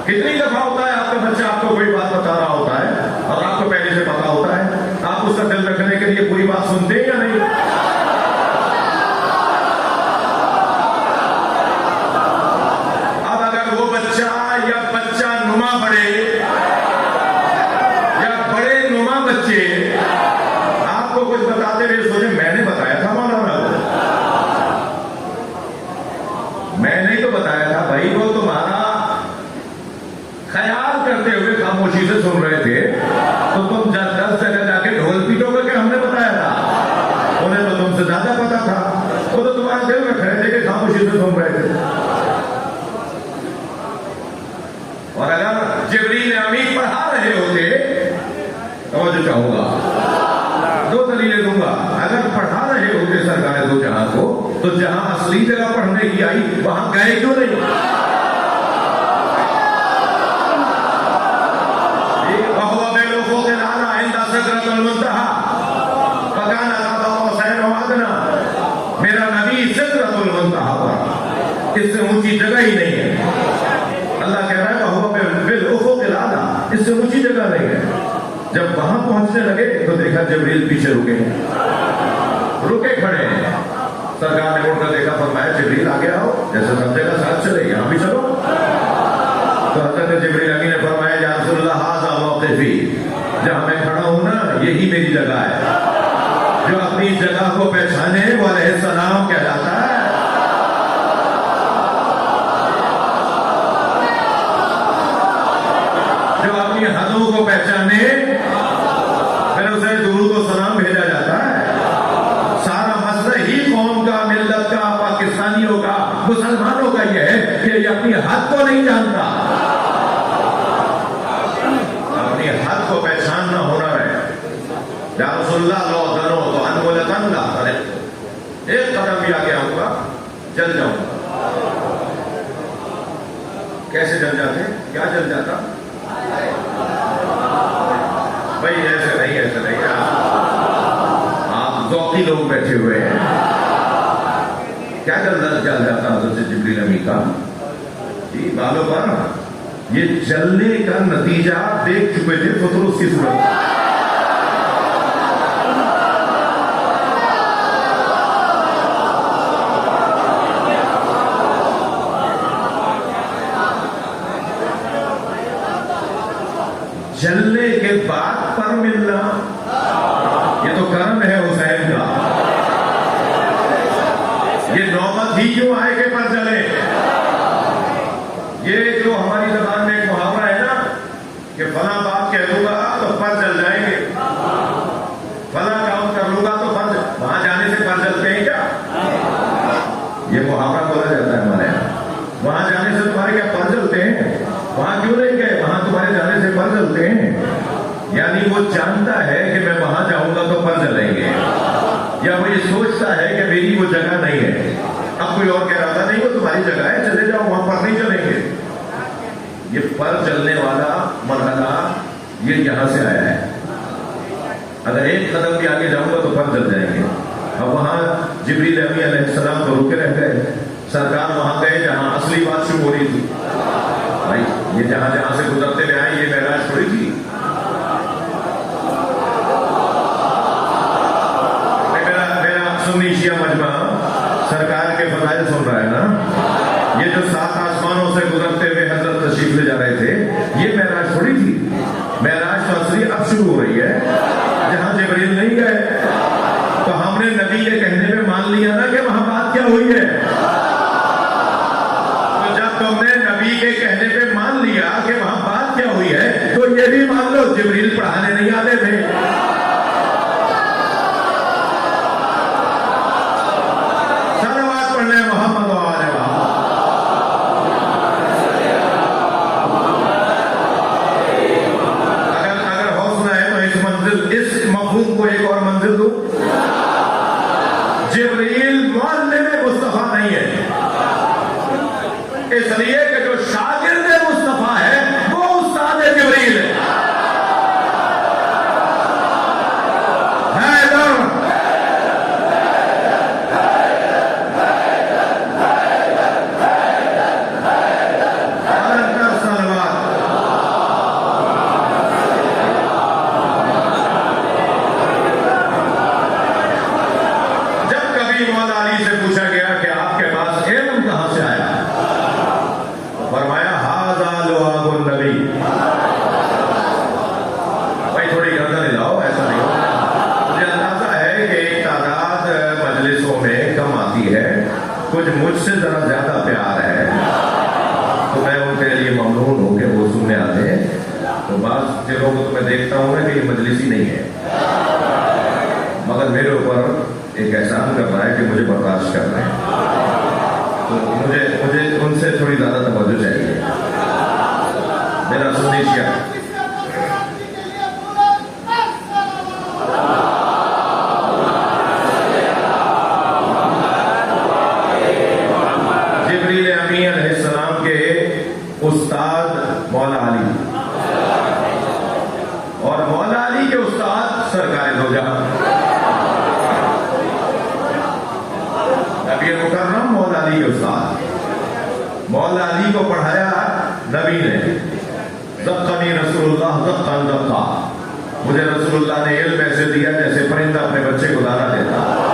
کتنی دفعہ ہوتا ہے آپ کا بچہ آپ کو کوئی بات بتا رہا ہوتا ہے اور آپ کو پہلے سے پتا ہوتا ہے، آپ اس کا دل رکھنے کے لیے پوری بات سنتے ہیں یا نہیں؟ اب اگر وہ بچہ یا بچہ نما بڑے یا بڑے نما بچے آپ کو کچھ بتاتے ہوئے سوچے میں نے بتایا تھا مولانا کو، میں نے تو بتایا تھا بھائی، وہ تمہارا خیال کرتے ہوئے خاموشی سے سن رہے تھے، تو تم 10 جگہ جا کے ڈھول پیٹو گے کہ ہم نے بتایا تھا؟ انہیں تو تم سے زیادہ پتا تھا، وہ تو تمہارا دل رکھ رہے تھے کہ خاموشی سے سن رہے تھے۔ اور اگر جبریل امین پڑھا رہے ہوتے، توجہ چاہوں گا، 2 دلیلیں دوں گا، اگر پڑھا رہے ہوتے سرکار دو جہاں کو، تو جہاں اصلی جگہ پڑھنے کی آئی وہاں گئے کیوں نہیں؟ میرا نبی سدرۃ المنتہا پر، اس سے اونچی جگہ ہی نہیں ہے۔ اللہ کہہ رہا ہے وَهُوَ بِالْأُفُقِ الْأَعْلَىٰ، اس سے اونچی جگہ نہیں ہے۔ جب وہاں پہنچنے لگے تو دیکھا جبریل پیچھے رکے کھڑے ہیں۔ سرکار نے اٹھ کر دیکھا، فرمایا جبریل آگے آؤ، جیسے سب جگہ ساتھ چلے یہاں بھی چلو۔ تو حضرت جبریل امین نے فرمایا یا رسول اللہ ھذا موقفی، جہاں میں کھڑا ہوں نا یہی میری جگہ ہے۔ جو اپنی جگہ کو پہچانے وہ علیہ السلام کہلاتا ہے۔ جو اپنی حدوں کو پہچانے پھر اسے درود و سلام بھیجا جاتا ہے۔ سارا مسئلہ ہی قوم کا، ملت کا، پاکستانیوں کا، مسلمانوں کا یہ ہے کہ یہ اپنی حد کو نہیں جانتا۔ اپنی حد کو پہچاننا ہونا ہے۔ یا رسول اللہ لو دنو تو انولتن لا کرے، ایک قدم بھی آگے آؤں گا جل جاؤں گا۔ کیسے جل جاتے؟ کیا جل جاتا؟ بھائی ایسے نہیں، ایسے نہیں، آپ ذوقی لوگ بیٹھے ہوئے ہیں۔ کیا جل جاتا حضرت جبریل امین کا؟ جی بالوں پر یہ جلنے کا نتیجہ آپ دیکھ چکے تھے فطرت کی صورت۔ جلنے کے بعد پر ملنا، یہ تو کرم ہے حسین کا۔ یہ نوبت ہی کیوں آئے کہ پر جلے؟ یہ جو ہماری زبان میں ایک محاورہ ہے نا کہ فلاں بات کہہ دوں گا تو پر جل جائیں گے، فلاں کام کر لوں گا تو پر، وہاں جانے سے پر جلتے ہیں کیا؟ یہ محاورہ بولا جاتا ہے ہمارے یہاں، وہاں جانے سے تمہارے کیا پر جلتے ہیں؟ وہاں کیوں نہیں گئے؟ وہاں تمہارے جانے سے پر جلتے ہیں۔ یعنی وہ جانتا ہے کہ میں وہاں جاؤں گا تو پر جلیں گے، یا وہ یہ سوچتا ہے کہ میری وہ جگہ نہیں ہے۔ اب کوئی اور کہہ رہا تھا نہیں وہ تمہاری جگہ ہے، چلے جاؤ، وہاں پر نہیں چلیں گے۔ یہ پر چلنے والا مرحلہ یہ یہاں سے آیا ہے۔ اگر ایک قدم بھی آگے جاؤں گا تو پر چل جائیں گے۔ اب وہاں جبریل امین علیہ السلام تو رکے رہ گئے، سرکار وہاں گئے جہاں اصلی بات شروع ہو رہی تھی۔ بھائی یہ جہاں جہاں سے گزرتے ہوئے آئے، یہ معراج تھوڑی تھی۔ میرا سنی شیعہ مجمع سرکار کے فضائل سن رہا ہے نا، یہ جو 7 آسمانوں سے گزرتے ہوئے حضرت تشریف لے جا رہے تھے، یہ معراج تھوڑی تھی۔ معراج تو اصلی اب شروع ہو رہی ہے، جہاں جبریل نہیں گئے۔ تو ہم نے نبی کے کہنے پہ مان لیا نا کہ وہاں بات کیا ہوئی ہے۔ تو جب تم نے نبی کے کہنے پہ مان لیا کہ وہاں بات کیا ہوئی ہے، تو یہ بھی مان لو جبریل پڑھانے نہیں آتے تھے۔ صلوات پڑھنے محمد و آلہ اس لیے کہ جو شاگرد مصطفیٰ ہے وہ استاد جبریل ہے. کچھ مجھ سے ذرا زیادہ پیار ہے تو میں ان کے لیے ممنون ہوں کہ وہ سننے آتے ہیں. تو بعض جگہوں کو تو میں دیکھتا ہوں نا کہ یہ مجلس ہی نہیں ہے، مگر میرے اوپر ایک احسان کر رہا ہے کہ مجھے برداشت کر رہے ہیں. تو مجھے ان سے تھوڑی زیادہ توجہ چاہیے. میرا سنی شیعہ استاد مولا علی اور مولا علی کے استاد سرکار دو جہاں نبی مکرم مولا علی کے استاد. مولا علی کو پڑھایا نبی نے. زقنی رسول اللہ زقن زقا، مجھے رسول اللہ نے علم ایسے دیا جیسے پرندہ اپنے بچے کو دانا دیتا.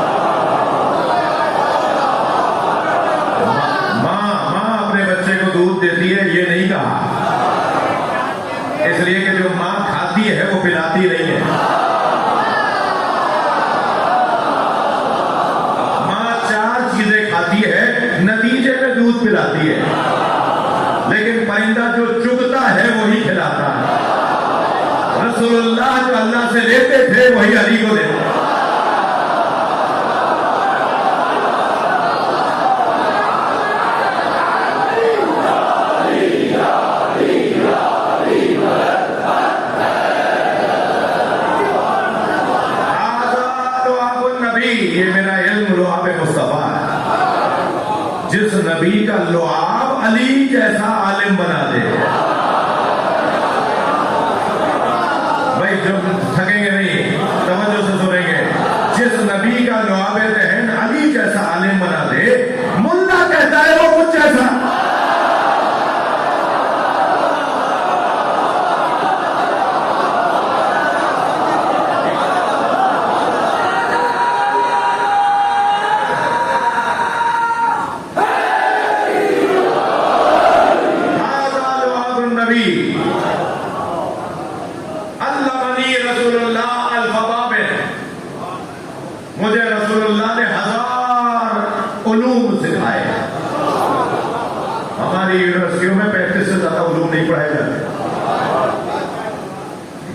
دودھ دیتی ہے یہ نہیں کہا، اس لیے کہ جو ماں کھاتی ہے وہ پلاتی نہیں ہے. ماں 4 چیزیں کھاتی ہے نتیجے میں دودھ پلاتی ہے، لیکن پرندہ جو چگتا ہے وہی کھلاتا ہے. رسول اللہ جو اللہ سے لیتے تھے وہی علی کو دیتے. یہ میرا علم لعاب مصطفیٰ ہے. جس نبی کا لعاب علی جیسا عالم بنا دے. بھائی جب تھکیں گے نہیں توجہ سے سنیں گے. جس نبی کا لعاب دہن علی جیسا عالم بنا دے، ملا کہتا ہے وہ کچھ جیسا. مجھے رسول اللہ نے 1000 علوم سکھائے. ہماری یونیورسٹیوں میں 35 سے زیادہ علوم نہیں پڑھائے جاتے.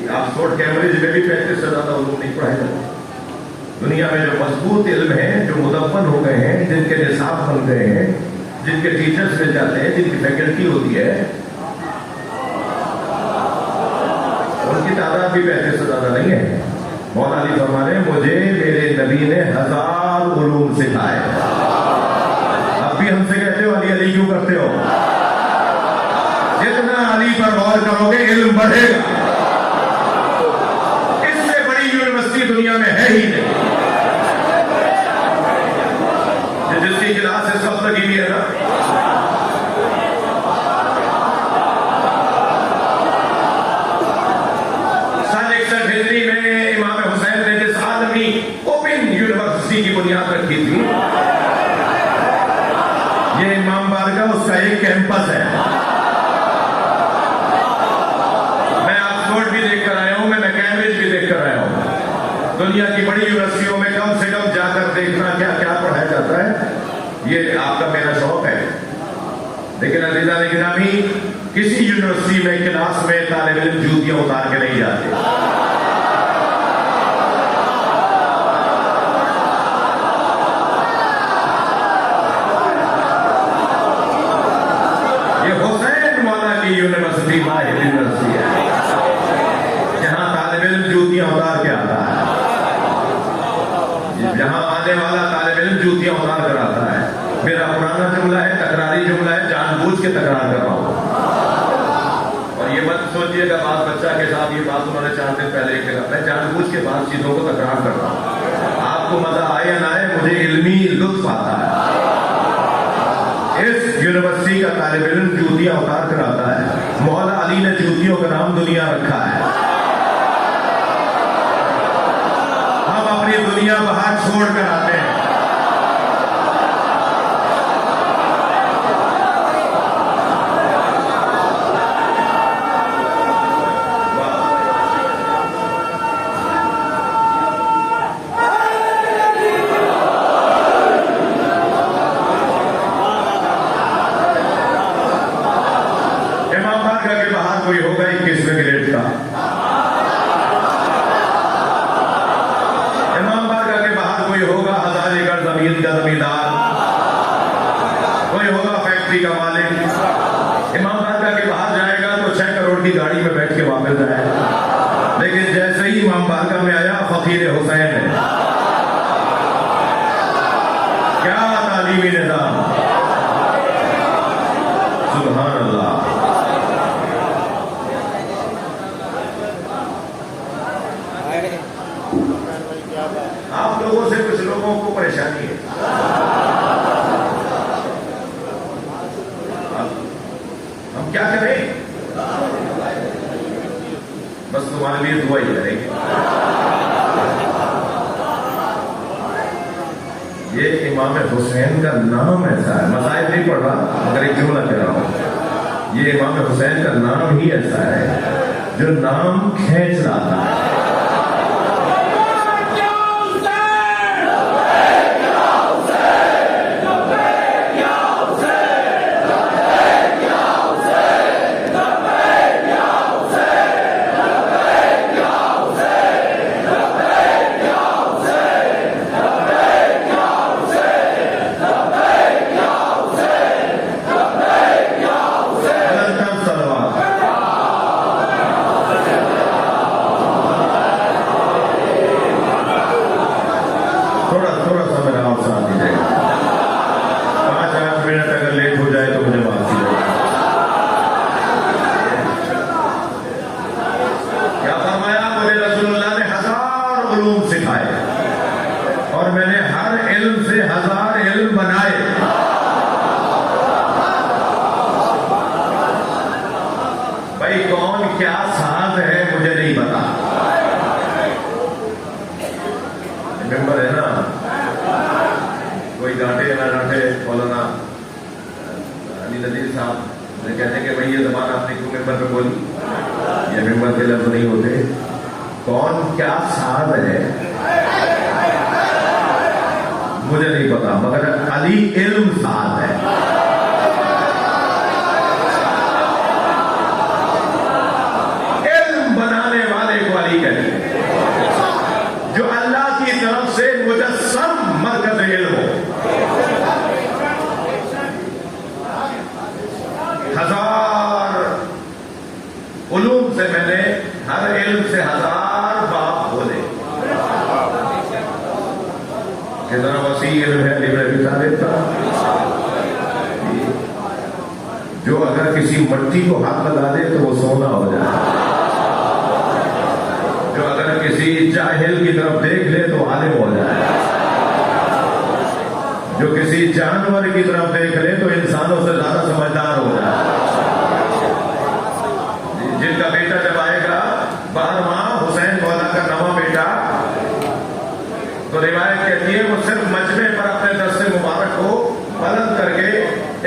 آکسفورڈ کیمبرج میں بھی 35 سے زیادہ علوم نہیں پڑھائے جاتے. دنیا میں جو مضبوط علم ہیں، جو مدون ہو گئے ہیں، جن کے نصاب بن گئے ہیں، جن کے ٹیچرز مل جاتے ہیں، جن کی فیکلٹی ہوتی ہے، ان کی تعداد بھی 35 سے زیادہ نہیں ہے. مولا علی فرمانے مجھے میرے نبی نے 1000 علوم سکھائے. اب بھی ہم سے کہتے ہو علی علی کیوں کرتے ہو؟ جتنا علی پر غور کرو گے علم بڑھے گا. اس سے بڑی یونیورسٹی دنیا میں ہے ہی نہیں. جس کی کلاس اس وقت لگی ہوئی ہے نا، ہجری میں امام حسین نے جس عالمی اوپن یونیورسٹی کی بنیاد رکھی تھی، یہ امام بارگاہ اس کا ایک کیمپس ہے. میں آکسفورڈ بھی دیکھ کر آیا ہوں، میں کیمبرج بھی دیکھ کر آیا ہوں. دنیا کی بڑی یونیورسٹیوں میں کم سے کم جا کر دیکھنا کیا کیا پڑھایا جاتا ہے، یہ آپ کا میرا شوق ہے. لیکن عزیزان گرامی، کسی یونیورسٹی میں کلاس میں طالب علم جوتیاں اتار کے نہیں جاتے. یہ حسین مولا کی یونیورسٹی واحد یونیورسٹی ہے جہاں طالب علم جوتیاں اتار کے آتا ہے، جہاں آنے والا طالب علم جوتیاں اتار کر آتا ہے. میرا پرانا جملہ ہے، تکراری جملہ ہے، جان بوجھ کے تکرار کر رہا ہوں. اور یہ مت سوچیے کہ بعض بچہ کے ساتھ یہ بات انہوں نے 4 دن پہلے کہا. میں جان بوجھ کے بعض چیزوں کو تکرار کر رہا ہوں. آپ کو مزہ آئے یا نہ آئے, مجھے علمی لطف آتا ہے. اس یونیورسٹی کا طالب علم جوتیاں اتار کر آتا ہے. مولا علی نے جوتیوں کا نام دنیا رکھا ہے. ہم اپنی دنیا باہر چھوڑ کر آتے ہیں. کوئی ہوگا 21ویں گریڈ کا. امام بارگاہ کے باہر کوئی ہوگا 1000 ایکڑ زمین کا زمیندار, کوئی ہوگا فیکٹری کا مالک. امام بارگاہ کے باہر جائے گا تو 6 کروڑ کی گاڑی میں بیٹھ کے واپس جائے گا. لیکن جیسے ہی امام بارگاہ میں آیا فقیر حسین ہے. کیا تعلیمی نظام, سبحان اللہ. آپ لوگوں سے کچھ لوگوں کو پریشانی ہے. ہم کیا کریں, بس تمہارے لیے دعا ہی کریں گے. یہ امام حسین کا نام ایسا ہے, مسائل نہیں پڑھ رہا مگر ایک جملہ کہہ رہا ہوں. یہ امام حسین کا نام ہی ایسا ہے جو نام کھینچ لاتا ہے. تھوڑا سا میرا آپ ساتھ دیجیے گا. 5-8 منٹ اگر لیٹ ہو جائے تو مجھے معاف کیجیے گا. کیا فرمایا, مجھے رسول اللہ نے 1000 علوم سکھائے اور میں نے ہر علم سے 1000 علم بنائے. بھائی کون کیا ساز ہے مجھے نہیں پتا. ممبر ہے نا, کوئی ڈانٹے یا نہ ڈانٹے, مولانا علی نذیر صاحب مجھے کہتے ہیں کہ بھائی یہ زبان آپ نے کیوں ممبر پہ بولی, یہ ممبر کے لفظ نہیں ہوتے. کون کیا ساز ہے مجھے نہیں پتا, مگر علی علم ساز ہے. علم بنانے والے کو علی کہتے ہیں, جو اللہ کی طرف سے مجسم مرکز علم ہو. 1000 علوم سے میں نے ہر علم سے 1000 باب کھولے. کتنا وسیع علم ہے علی بن ابی طالب کا, جو اگر کسی مٹی کو ہاتھ لگا دے تو وہ سونا ہو جائے. جو اگر کسی جاہل کی طرف دیکھ لے تو عالم ہو جائے. جو کسی جانور کی طرف دیکھ لے تو انسانوں سے زیادہ سمجھدار ہو جائے. جن کا بیٹا جب آئے گا 12واں حسین مولا کا نواں بیٹا, تو روایت کہتی ہے وہ صرف مجمع پر اپنے دست مبارک کو بلند کر کے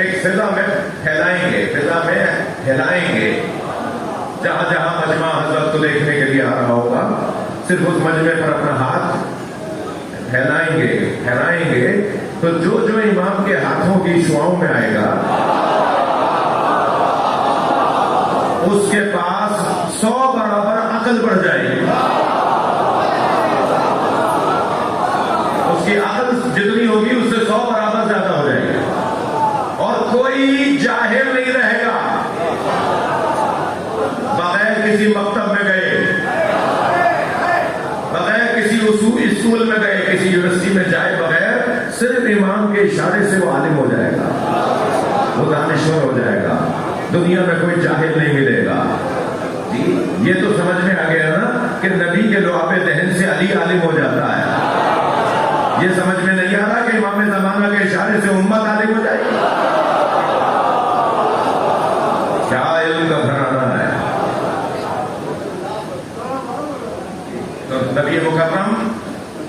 ایک فضا میں پھیلائیں گے. جہاں جہاں مجمع حضرت کو دیکھنے کے لیے آ رہا ہوگا صرف اس مجمع پر اپنا ہاتھ پھیلائیں گے تو جو امام کے ہاتھوں کی شعاؤں میں آئے گا اس کے پاس 100 برابر عقل بڑھ جائے گی. اس کی عقل جتنی ہوگی اس سے 100 برابر زیادہ ہو جائے گی. اور کوئی جاہل نہیں رہے گا بغیر کسی مکتب میں گئے, بغیر کسی اسکول میں گئے, کسی یونیورسٹی میں جائے بغیر, صرف امام کے اشارے سے وہ عالم ہو جائے گا. وہ دانشور ہو جائے گا، دنیا میں کوئی جاہل نہیں ملے گا. جی یہ تو سمجھ میں آ گیا نا کہ نبی کے لعاب دہن سے علی عالم ہو جاتا ہے. یہ سمجھ میں نہیں آ رہا کہ امام زمانہ کے اشارے سے امت عالم ہو جائے گی. کیا علم کا گھرانہ ہے. تو نبی مکرم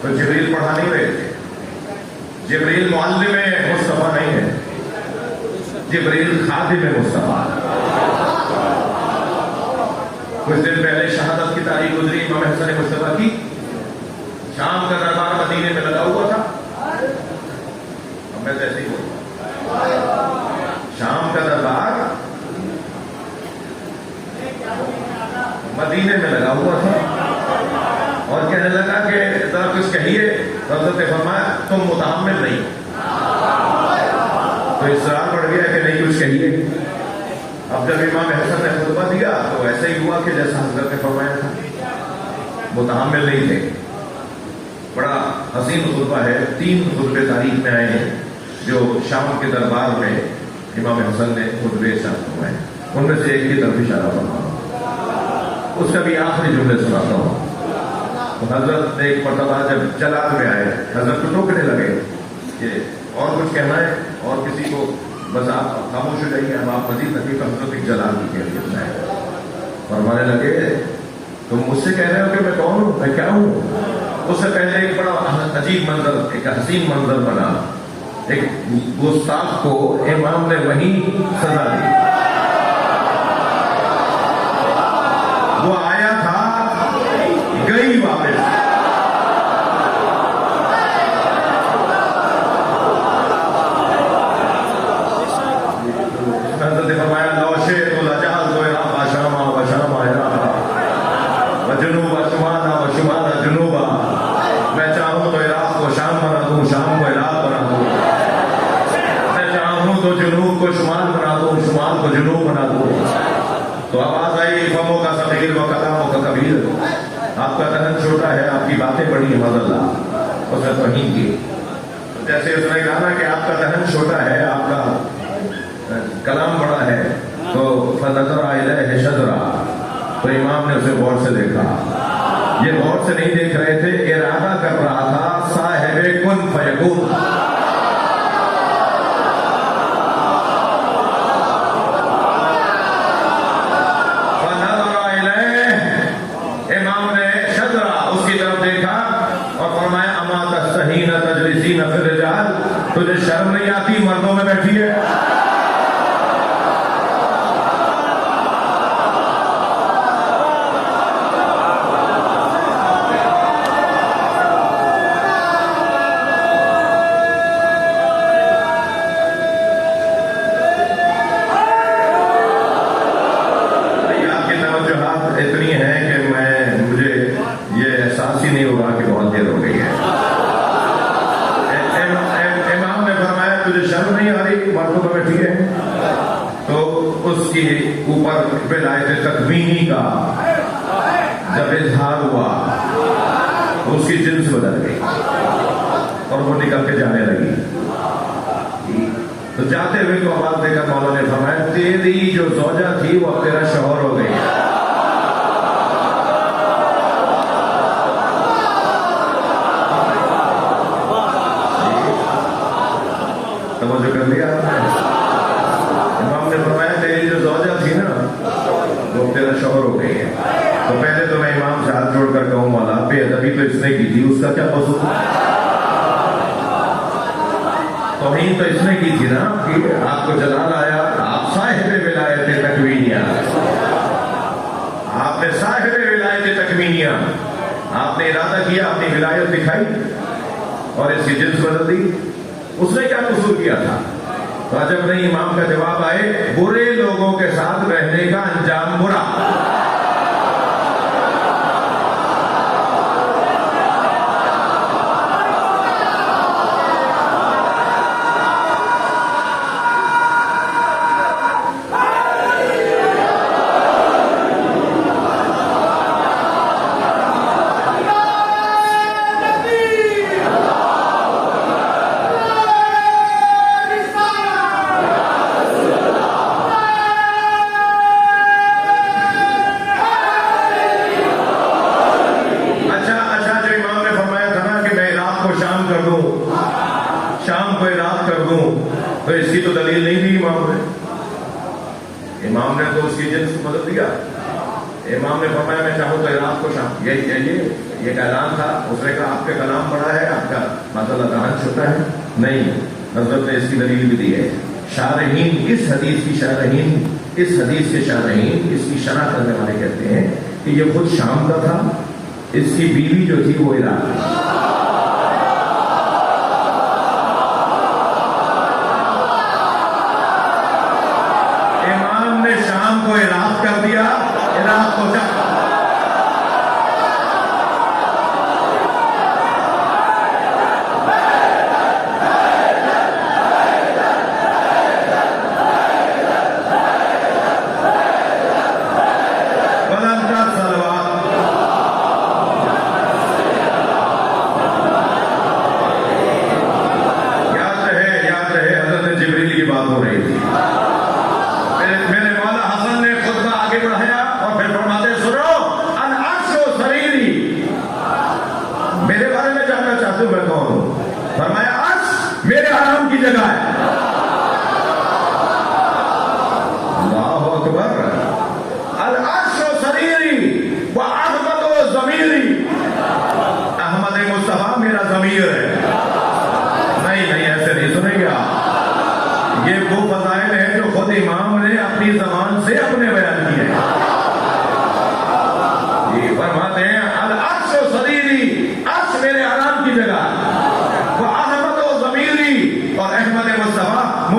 تو جبریل پڑھا نہیں رہے تھے. جبریل معلم مصطفیٰ نہیں ہے، جبریل خادم مصطفیٰ. کچھ دن پہلے شہادت کی تاریخ گزری امام حسن مصطفیٰ کی. شام کا دربار مدینے میں لگا ہوا تھا. اب میں ایسے ہی بولتا، شام کا دربار مدینے میں لگا ہوا تھا اور کہنے لگا کہ ذرا کچھ کہیے. حضرت نے فرمایا تم متحمل نہیں. تو اصرار پڑ گیا کہ نہیں کچھ کہیے. اب جب امام حسن نے خطبہ دیا تو ایسا ہی ہوا کہ جیسا حضرت نے فرمایا تھا، متحمل نہیں تھے. بڑا حسین خطبہ ہے. 3 خطبے تاریخ میں آئے ہیں جو شام کے دربار میں امام حسن نے خطبے ارشاد فرمائے. ان میں سے ایک کی طرف اشارہ فرما ہوں، اس کا بھی آخری جملے سناتا ہوں. حضرت نے ایک مرتبہ جب جلال میں آئے، حضرت کو ٹوکنے لگے کہ اور کچھ کہنا ہے اور کسی کو، بس آپ خاموش ہو جائیے، اب آپ مزید تکلیف. حضرت ایک جلال کی کیفیت میں ہے. فرمانے لگے تم مجھ سے کہہ رہے ہو کہ میں کون ہوں، میں کیا ہوں. اس سے پہلے ایک بڑا عجیب منظر، ایک حسین منظر بنا. ایک گستاخ کو امام نے وہیں سزا دی. وہ آیا تھا، گئی واپس. حضرت نے فرمایا لو شئت لجعلت العراق شاما وشاما عراقا وجنوب شمالا وشمال جنوبا. میں چاہوں تو عراق کو شام بنا دوں، شام کو عراق بنا دوں. میں چاہوں تو جنوب کو شمال بنا دوں، شمال کو جنوب بنا دوں. تو آواز آئی فموں کا صغیر و کلاموں کا کبیر. آپ کا دہن چھوٹا ہے، آپ کی باتیں بڑی ہیں. مذلہ اس نے توہین کی. جیسے اس نے کہا کہ آپ کا دہن چھوٹا ہے، آپ کا کلام بڑا ہے. تو فنظر الیہ شذرا، تو امام نے اسے غور سے دیکھا. یہ غور سے نہیں دیکھ رہے تھے، ارادہ کر رہا تھا صاحب کن فیکون. فنظر الیہ، امام نے شذرا اس کی طرف دیکھا اور فرمایا اما تستحین تجلسین فی الرجال، تجھے شرم نہیں آتی مردوں میں بیٹھی ہے. اتنی ہے کہ مجھے یہ احساس ہی نہیں ہوگا کہ بہت دیر ہو گئی ہے. امام نے فرمایا تجھے شرم نہیں آ رہی مردوں میں بیٹھی ہے. تو اس کی اوپر ولایت تکوینی کا جب اظہار ہوا اس کی جنس بدل گئی اور وہ نکل کے جانے لگی. تو جاتے ہوئے کو آواز دے کر مولا نے فرمایا تیری جو زوجہ تھی وہ اب تیرا شوہر ہو گئی. توجہ کر لیا. امام نے فرمایا تیری جو زوجہ تھی نا وہ تیرا شوہر ہو گئی ہے. تو پہلے تو میں امام سے ہاتھ جوڑ کر کہوں مولا بے ادبی تو اس نے کی تھی، اس کا کیا قصور؟ توہین تو اس نے کی تھی نا کہ آپ کو جلال آیا، آپ صاحب ولایت تکوینیہ، آپ نے صاحب ولایت تکوینیہ، آپ نے ارادہ کیا، اپنی ولایت دکھائی اور اس کی جنس بدل دی. اس نے کیا قصور کیا تھا؟ تو عجب نہیں امام کا جواب آئے برے لوگوں کے ساتھ رہنے کا انجام برا. امام نے تو اس کی جنس کو بدل دیا. امام نے فرمایا میں چاہوں تو عراق کو شام. یہ ایک اعلان تھا. اس نے کہا آپ کا کلام بڑا ہے, آپ کا مسئلہ دہن چھوٹا ہے. نہیں, حضرت نے اس کی دلیل بھی دی ہے. شارحین اس حدیث کے شارحین اس کی شرح کرنے والے کہتے ہیں کہ یہ خود شام کا تھا, اس کی بیوی جو تھی وہ عراق کی. امام نے شام کو عراق کر دیا, عراق کو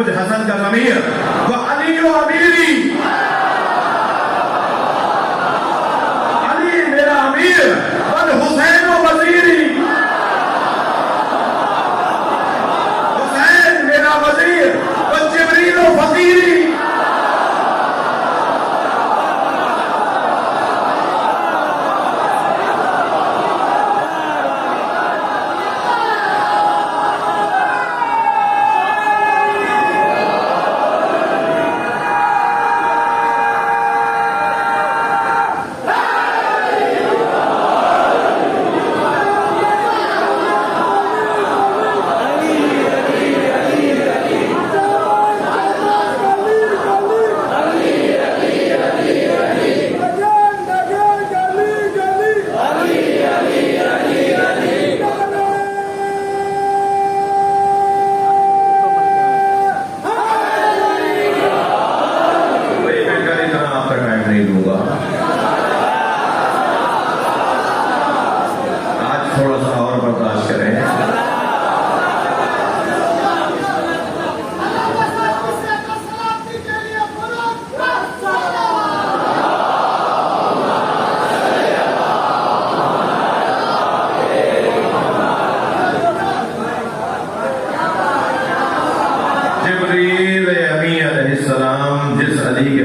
حسن کا ضمیر وہ علی و امیری, علی میرا امیر والحسین و وزیری, حسین میرا وزیر والجبریل و فقیری.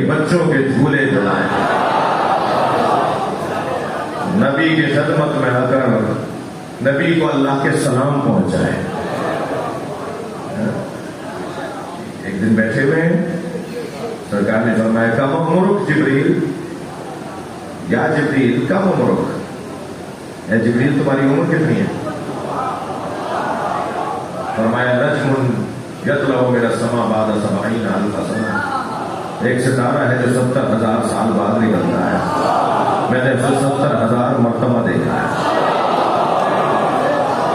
بچوں کے جھولے جڑائیں, نبی کی خدمت میں آ کر نبی کو اللہ کے سلام پہنچائے. ایک دن بیٹھے ہوئے ہیں, سرکار نے فرمایا کم عمرک جبریل, یا جبریل کم عمرک, اے جبریل تمہاری عمر کتنی ہے؟ فرمایا نجم یطلع من السماء بعد 70,000 سنہ, ایک ستارہ ہے جو 70,000 سال بعد نکلتا ہے. میں نے اسے 70,000 مرتبہ دیکھا ہے.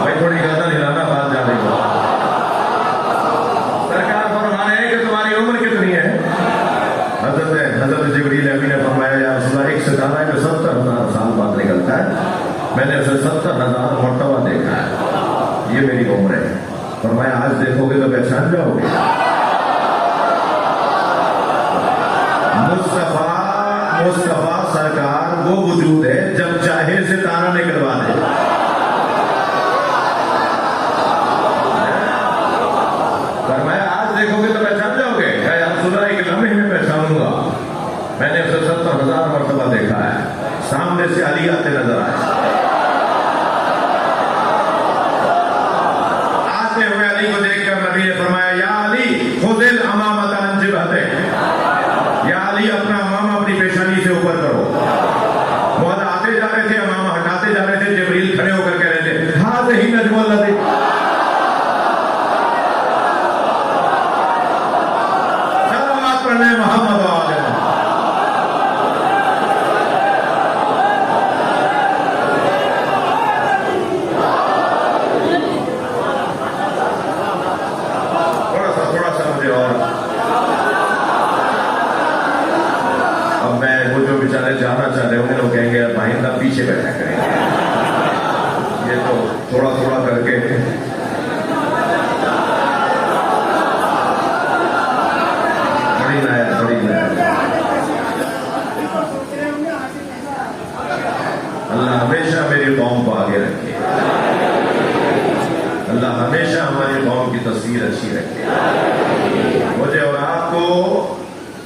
بھائی تھوڑی گردن ہلانا, بات جانے کو. سرکار فرما رہے ہیں کہ تمہاری عمر کتنی ہے؟ حضرت جبریل امین نے فرمایا یا رسول اللہ, ایک ستارہ ہے جو 70,000 سال بعد نکلتا ہے, میں نے اسے 70,000 مرتبہ دیکھا ہے, یہ میری عمر ہے. فرمایا آج دیکھو گے تو پہچان جاؤ گے. مصطفیٰ سرکار وہ وجود ہے جب چاہے ستارہ نکلوا دے. فرمایا آج دیکھو گے تو پہچان جاؤ گے. یا رسول اللہ ایک لمحے میں پہچانوں گا. میں نے اسے 70,000 مرتبہ دیکھا ہے. سامنے سے علی آتے نظر آئے. آتے ہوئے علی کو دیکھ کر نبی نے فرمایا یا علی خذ الامامۃ عن جبہتک, یا علی اپنا امامہ اپنی پیشانی سے اوپر کرو. بہت آتے جا رہے تھے, امامہ ہٹاتے جا رہے تھے. جبریل کھڑے ہو کر کہہ رہے تھے ہذہ نجم الذی, سلامات پڑھنے محمد و آلہ. چاہ رہے ہوں گے لوگ کہیں گے آئندہ پیچھے بیٹھا کریں گے، یہ تو تھوڑا تھوڑا کر کے بڑی نائر اللہ ہمیشہ میری قوم کو آگے رکھے، اللہ ہمیشہ ہماری قوم کی تصویر اچھی رکھے، مجھے اور آپ کو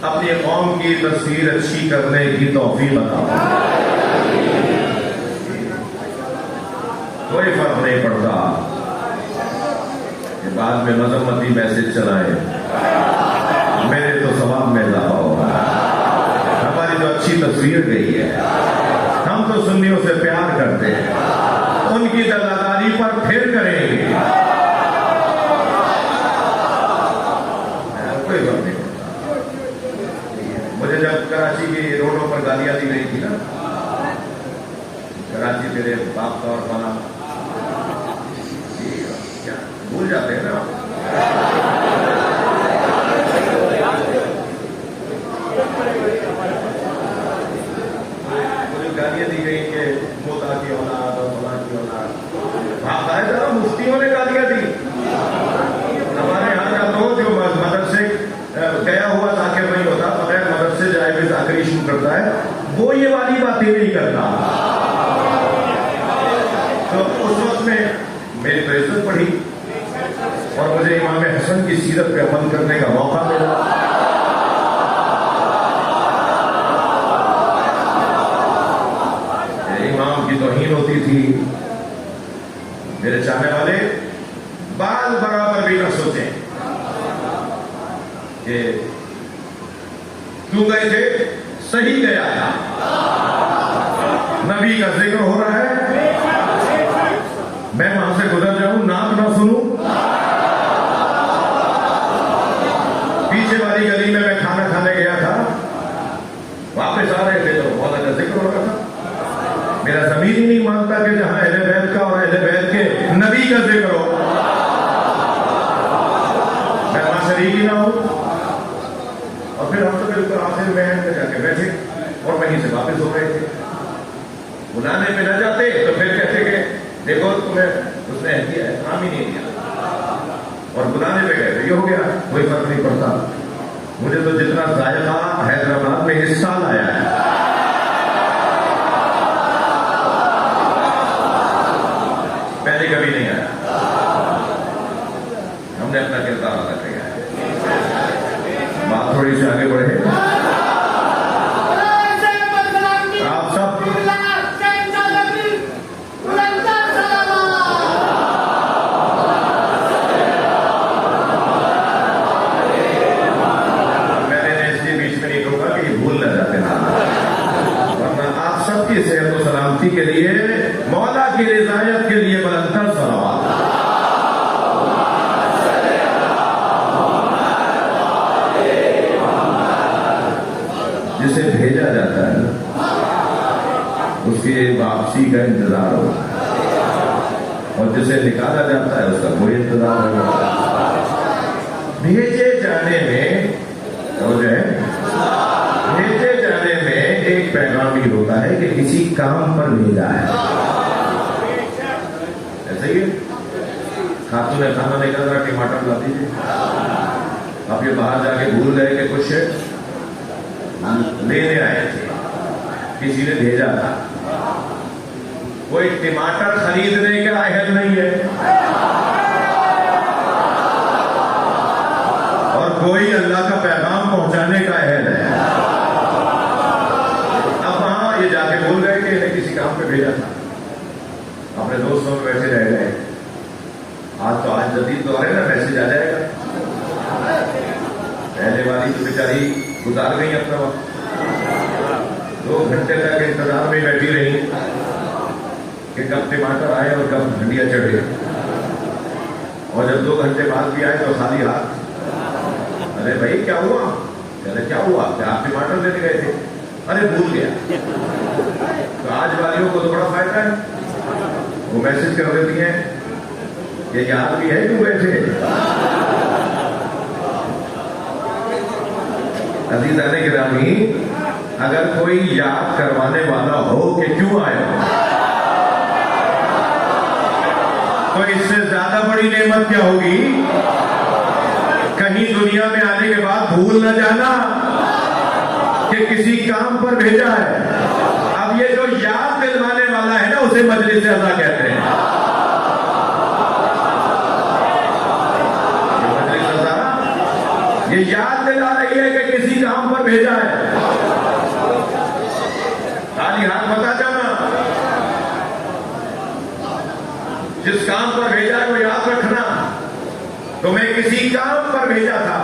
اپنی قوم کی تصویر اچھی کرنے کی توفیق عطا فرمائے۔ کوئی فرق نہیں پڑتا کہ بعد میں مذمتی میسج چلائے، میرے تو ثواب میں اضافہ ہوگا، ہماری تو اچھی تصویر گئی ہے، ہم تو سنیوں سے پیار کرتے ہیں، ان کی دلاداری پر پھر کریں گے، کوئی فرق نہیں پڑتا۔ مجھے جب کراچی کی روڈوں پر گالیاں دی گئی تھی نا، کراچی تیرے باپ کا اور بنا، کیا بھول جاتے ہیں نا، گالیاں دی گئی کہ موتا کی اولاد اور فلاں کی اولاد، باقاعدہ مفتیوں نے گالیاں دی۔ ہمارے یہاں کا تو جو مدرسے گیا ہوا ذاکر نہیں ہوتا، بغیر مدرسے جائے بھی ذاکری شروع کرتا ہے، وہ یہ والی باتیں نہیں کرتا۔ تو اس وقت میں میری تو عزت بڑھی اور مجھے امام حسن کی سیرت پہ عمل کرنے کا موقع ملا۔ امام کی توہین ہوتی تھی، میرے چاہنے والے بال برابر بھی نہ سوچیں کہ کیوں گئے تھے، صحیح گیا تھا، نبی کا ذکر ہو رہا ہے، میں وہاں سے گزر جاؤں نعت نہ سنوں، پیچھے والی گلی میں کھانا کھانے گیا تھا، واپس آ رہے تھے تو مولا کا ذکر ہو رہا تھا، میرا ضمیر ہی نہیں مانتا کہ جہاں اہل بیت کا اور اہل بیت کے نبی کا ذکر ہو میں وہاں شریک ہی نہ ہوں۔ اور پھر ہم تو بالکل آخر میں جا کے بیٹھے اور وہیں سے واپس ہو رہے تھے، بلانے پہ نہ جاتے تو پھر کہتے کہ دیکھو تمہیں اس نے احترام ہی نہیں دیا، اور بلانے پہ گئے یہ ہو گیا، کوئی فرق نہیں پڑتا۔ مجھے تو جتنا ذائقہ حیدرآباد میں اس سال آیا ہے، پہلے کبھی نہیں آیا، ہم نے اپنا کردار ادا کیا ہے۔ بات تھوڑی سی آگے بڑھے، آپ سب میں نے اس لیے بیچ میں نہیں روکا کہ یہ بھول نہ جاتے نا، ورنہ آپ سب کی صحت و سلامتی کے لیے، مولا کی رضایت کے لیے بلندر صلوات۔ جسے بھیجا جاتا ہے اس کی واپسی کا انتظار ہوتا ہے، اور جسے نکالا جاتا ہے اس کا کوئی انتظار نہیں ہوتا۔ بھیجے جانے میں بھیجے جانے میں ایک پیغام یہ ہوتا ہے کہ کسی کام پر بھیجا ہے، ایسا ہی خاتون خانہ نے کہا ذرا ٹماٹر لا دیجیے، آپ یہ باہر جا کے بھول گئے کہ کچھ لینے آئے تھے، کسی نے بھیجا تھا، کوئی ٹماٹر خریدنے کا اہل نہیں ہے اور کوئی اللہ کا پیغام پہنچانے کا اہل ہے۔ اب وہاں یہ جا کے بول گئے کہ انہیں کسی کام پہ بھیجا تھا، اپنے دوستوں میں بیٹھے رہ گئے، آج جدید دور ہے نا، میسج آ جائے گا، پہلے والی تو بیچاری گزار گئی اپنا وقت، 2 گھنٹے تک انتظار میں بیٹھی رہی کہ کب ٹماٹر آئے اور کب بھنڈیاں چڑھے، اور جب 2 گھنٹے بعد بھی آئے تو خالی ہاتھ، ارے بھائی کیا ہوا؟ کیا ہوا؟ کیا آپ ٹماٹر لینے گئے تھے؟ ارے بھول گیا۔ تو آج والیوں کو تو بڑا فائدہ ہے، وہ میسج کر دیتی ہیں کہ یاد بھی ہے کیوں گئے تھے، عزیزان گرامی، اگر کوئی یاد کروانے والا ہو کہ کیوں آئے ہو، تو اس سے زیادہ بڑی نعمت کیا ہوگی؟ کہیں دنیا میں آنے کے بعد بھول نہ جانا کہ کسی کام پر بھیجا ہے۔ اب یہ جو یاد دلوانے والا ہے نا، اسے مجلس اعلیٰ کہتے ہیں۔ مجلس اعلیٰ یہ یاد دلا رہی ہے کہ کسی کام پر بھیجا ہے۔ خالی ہاتھ بتا جانا، جس کام پر بھیجا ہے وہ یاد رکھنا۔ تمہیں کسی کام پر بھیجا تھا،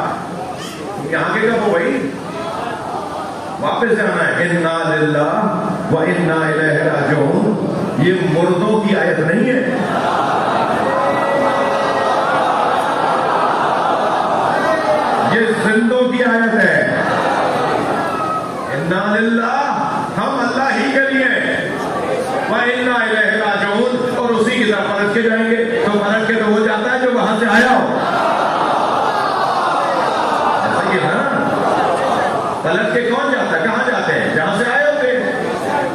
تم یہاں کے کب ہو بھائی؟ واپس جانا ہے۔ انا للہ و انا الیہ راجعون، یہ مردوں کی آیت نہیں ہے، یہ زندوں کی آیت ہے۔ انا للہ، ہم اللہ ہی کے لیے، و انا الیہ راجعون، اور اسی کی طرف پلٹ کے جائیں گے۔ تو پلٹ کے تو وہ جاتا ہے جو وہاں سے آیا ہو، ایسا کہ نا، پلٹ کے کون جاتا ہے؟ کہاں جاتے ہیں؟ جہاں سے آئے ہوتے ہیں۔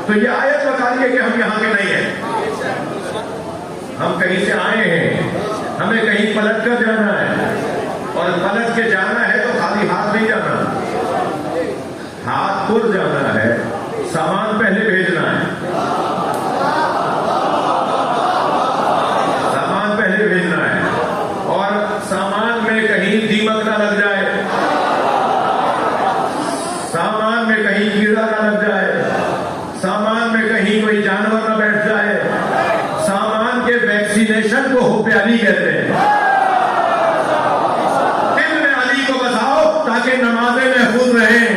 تو یہ آیت بتا رہی ہے کہ ہم یہاں کے نہیں ہیں، ہم کہیں سے آئے ہیں، ہمیں کہیں پلٹ کر جانا ہے، اور پلٹ کے جانا ہے تو خالی ہاتھ نہیں جانا، ہاتھ پر جانا ہے، سامان پہلے بھیجنا ہے، سامان پہلے بھیجنا ہے، اور سامان میں کہیں دیمک نہ لگ جائے، سامان میں کہیں کیڑا نہ لگ جائے، سامان میں کہیں کوئی جانور نہ بیٹھ جائے۔ سامان کے ویکسینیشن کو حب علی کہتے ہیں۔ دل میں علی کو بساؤ تاکہ نمازیں محفوظ رہیں،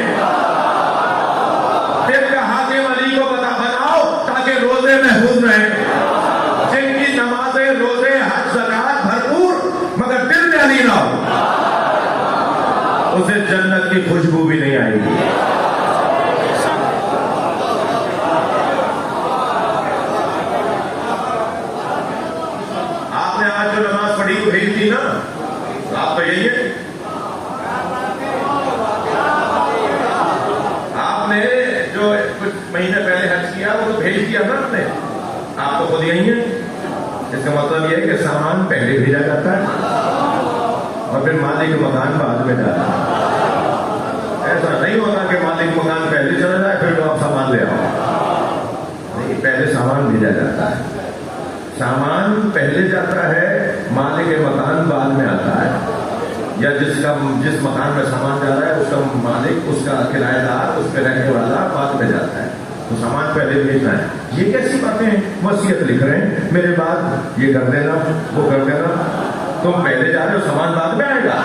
دل کا حاکم علی کو بناؤ تاکہ روزے محفوظ رہیں۔ جن کی نمازیں، روزے، حج، زکات بھرپور مگر دل میں علی نہ ہو، اسے جنت کی خوشبو بھی نہیں آئے گی۔ آپ نے آج جو نماز پڑھی تو بھیج دی نا، آپ تو یہی ہے، آپ نے جو کچھ مہینے پہلے حج کیا وہ تو بھیج دیا نا آپ نے، آپ تو خود یہی ہیں۔ اس کا مطلب یہ ہے کہ سامان پہلے بھیجا جاتا ہے اور پھر مالک مکان بعد میں جاتا ہے۔ ایسا نہیں ہوتا کہ مالک مکان پہلے چلا جائے پھر تو آپ سامان لے آؤ، نہیں، پہلے سامان بھیجا جاتا ہے، سامان پہلے جاتا ہے، مالک مکان بعد میں آتا ہے، یا جس مکان میں سامان جا رہا ہے اس کا مالک، اس کا کرایہ دار، اس پہ رہنے والا بعد میں جاتا ہے، تو سامان پہلے بھیجنا ہے۔ یہ کیسی باتیں ہیں؟ وصیت لکھ رہے ہیں، میرے بعد یہ کر دینا، وہ کر دینا، تم پہلے جا رہے ہو، سامان بعد میں آئے گا۔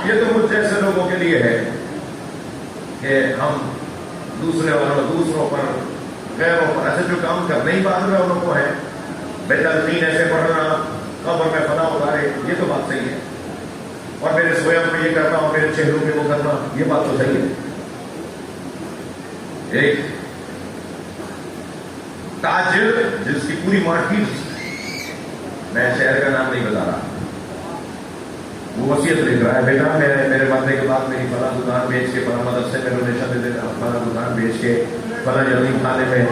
یہ تو مجھ جیسے لوگوں کے لیے ہے کہ ہم دوسروں پر، غیروں پر ایسے جو کام کرنے ہی بعد میں انہوں کو ہے، بہترین ایسے پڑھنا، قبر میں فنا اتارے، یہ تو بات صحیح ہے، اور میرے سویم میں یہ کرنا اور میرے چہروں پہ وہ کرنا، یہ بات تو صحیح ہے۔ ایک تاجر جس کی پوری مارکیٹ، میں شہر کا نام نہیں بتا رہا، وہ وصیت لکھ رہا ہے، بیٹا میرے مرنے کے بعد میری فلاں دکان بیچ کے، فلاں مدرسے میں ڈونیشن دے دینا، فلاں دکان بیچ کے، فلاں یتیم خانے میں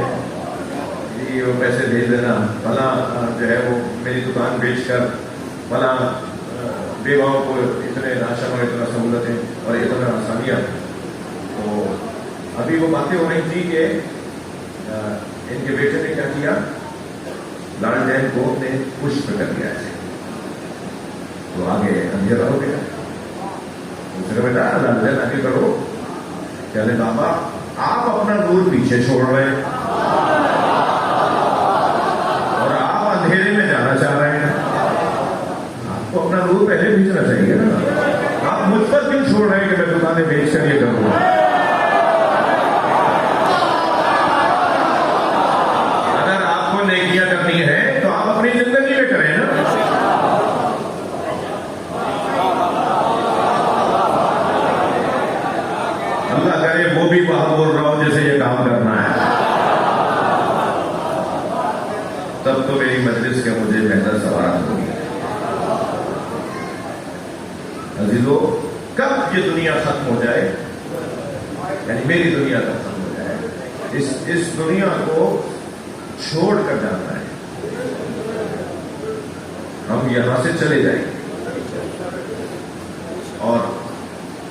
وہ پیسے بھیج دینا، فلاں جو ہے وہ میری دکان بیچ کر فلاں بیواؤں کو اتنے راشن اور اتنا سہولتیں اور اتنا آسانیاں۔ تو ابھی وہ باتیں ہو رہی تھی کہ ان کے بیٹے نے کیا کیا، لالٹین کو نے پشپ کر دیا ایسے، تو آگے اندھیرا ہو گیا۔ دوسرے بیٹا لالٹین آگے کرو، کہنے بابا آپ اپنا نور پیچھے چھوڑ رہے ہیں اور آپ اندھیرے میں جانا چاہ رہے ہیں، آپ کو اپنا نور پہلے بھیجنا چاہیے نا، آپ مجھ پر کیوں چھوڑ رہے ہیں کہ میں دکانیں بیچ کر یہ کروں؟ اگر آپ کو نیکیاں کرنی ہے تو آپ اپنی زندگی میں کریں نا۔ اللہ کرے وہ بھی وہاں بول رہا ہوں جیسے یہ کام کرنا ہے، تب تو میری مجلس کے مجھے محنت سوارت ہوگی. عزیزو، کب یہ دنیا ختم ہو جائے، یعنی میری دنیا کا ختم ہو جائے، اس دنیا کو چھوڑ کر جانا ہے، ہم یہاں سے چلے جائیں گے. اور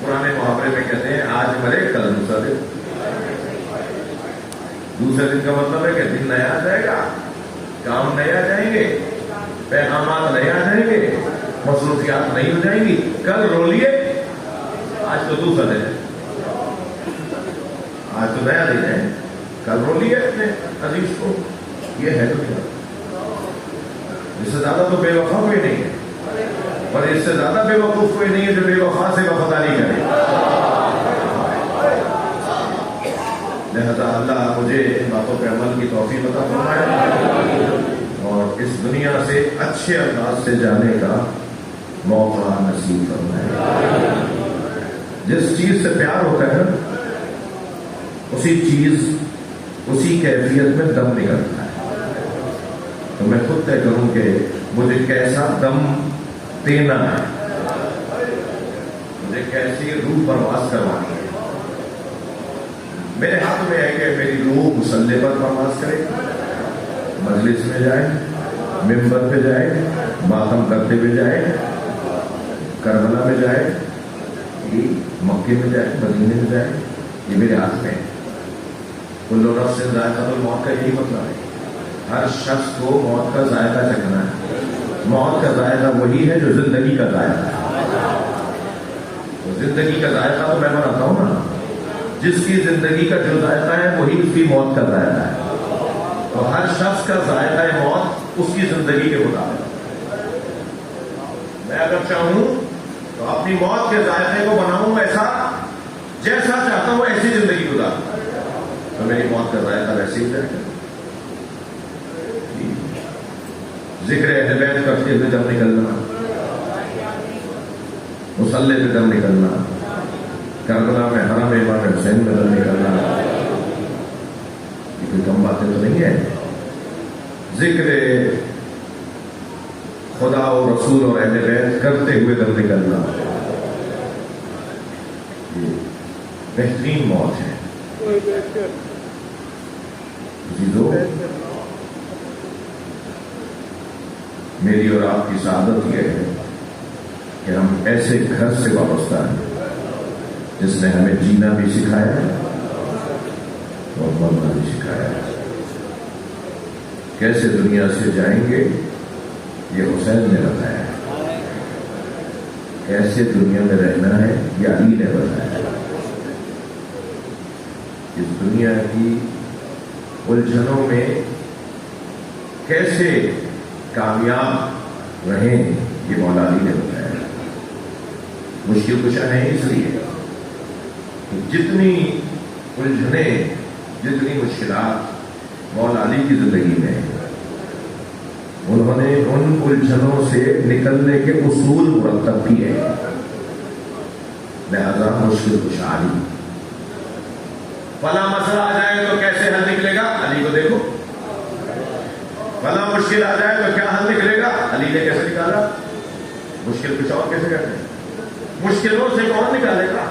پرانے محاورے میں کہتے ہیں آج مرے کل دوسرا دن. دوسرے دن کا مطلب ہے کہ دن نیا آ جائے گا، کام نئے آ جائیں گے، پیغامات نئے آ جائیں گے، مصروفیات نہیں ہو جائیں گی. کل رو لیے، آج تو دوسرا دن ہے، آج تو نیا دن ہے، کل رو لیے اپنے عزیز کو. یہ ہے دنیا. اس سے زیادہ تو بے وفا کوئی نہیں ہے، اور اس سے زیادہ بے وقوف کوئی نہیں ہے جو بے وفا سے وفاداری کرے. لہذا اللہ مجھے ان باتوں پہ عمل کی توفیق عطا فرمائے اور اس دنیا سے اچھے انداز سے جانے کا موقع نصیب فرمائے. جس چیز سے پیار ہوتا ہے اسی چیز، اسی کیفیت میں دم نکلتا ہے. تو میں خود طے کروں کہ مجھے کیسا دم دینا ہے، مجھے کیسی روح پرواز کروانی ہے. میرے ہاتھ میں ہے کہ میری روح مصلی پر پرواز کرے، مجلس میں جائے، ممبر پہ جائے، ماتم کرتے ہوئے جائے، کربلا میں جائے، مکے میں جائے، مدینے میں جائے. یہ میرے ہاتھ میں ہے. کل نفس ذائقۃ الموت کا یہی مطلب ہے. ہر شخص کو موت کا ذائقہ چکھنا ہے. موت کا ذائقہ وہی ہے جو زندگی کا ذائقہ ہے. تو زندگی کا ذائقہ تو میں بناتا ہوں نا. جس کی زندگی کا جو ذائقہ ہے وہی اس کی موت کا ذائقہ ہے. تو ہر شخص کا ذائقہ موت اس کی زندگی کے مطابق. میں اگر چاہوں تو اپنی موت کے ذائقے کو بناؤں ایسا جیسا چاہتا ہوں ایسی زندگی گزاروں، تو میری موت کا ذائقہ ویسے ہی جائے گا. ذکر اہل بیت کرتے ہوئے دم نکلنا، مصلی پہ دم نکلنا، کربلا میں حرم امام حسین میں دم نکلنا، یہ کوئی کم باتیں تو نہیں ہے. ذکر خدا و رسول اور اہل بیت کرتے ہوئے دم نکلنا، یہ بہترین موت ہے. عزیزو، میری اور آپ کی سعادت یہ ہے کہ ہم ایسے گھر سے وابستہ ہیں جس نے ہمیں جینا بھی سکھایا اور مرنا بھی سکھایا. کیسے دنیا سے جائیں گے یہ حسین نے بتایا، کیسے دنیا میں رہنا ہے یہ علی نے بتایا. اس دنیا کی الجھنوں میں کیسے کامیاب رہیں یہ مولا علی نے بتایا. مشکل کشا ہے اس لیے کہ جتنی الجھنیں، جتنی مشکلات مولا علی کی زندگی میں ہیں، انہوں نے ان الجھنوں سے نکلنے کے اصول مرتب کیے ہیں. لہذا مشکل کشا علی. فلاں مسئلہ آ جائے تو کیسے حل نکلے گا، علی کو دیکھو. فلاں مشکل آ جائے تو کیا حل نکلے گا، علی نے کیسے نکالا. مشکل کچھ اور کیسے کہتے ہیں، مشکلوں سے کون نکالے گا،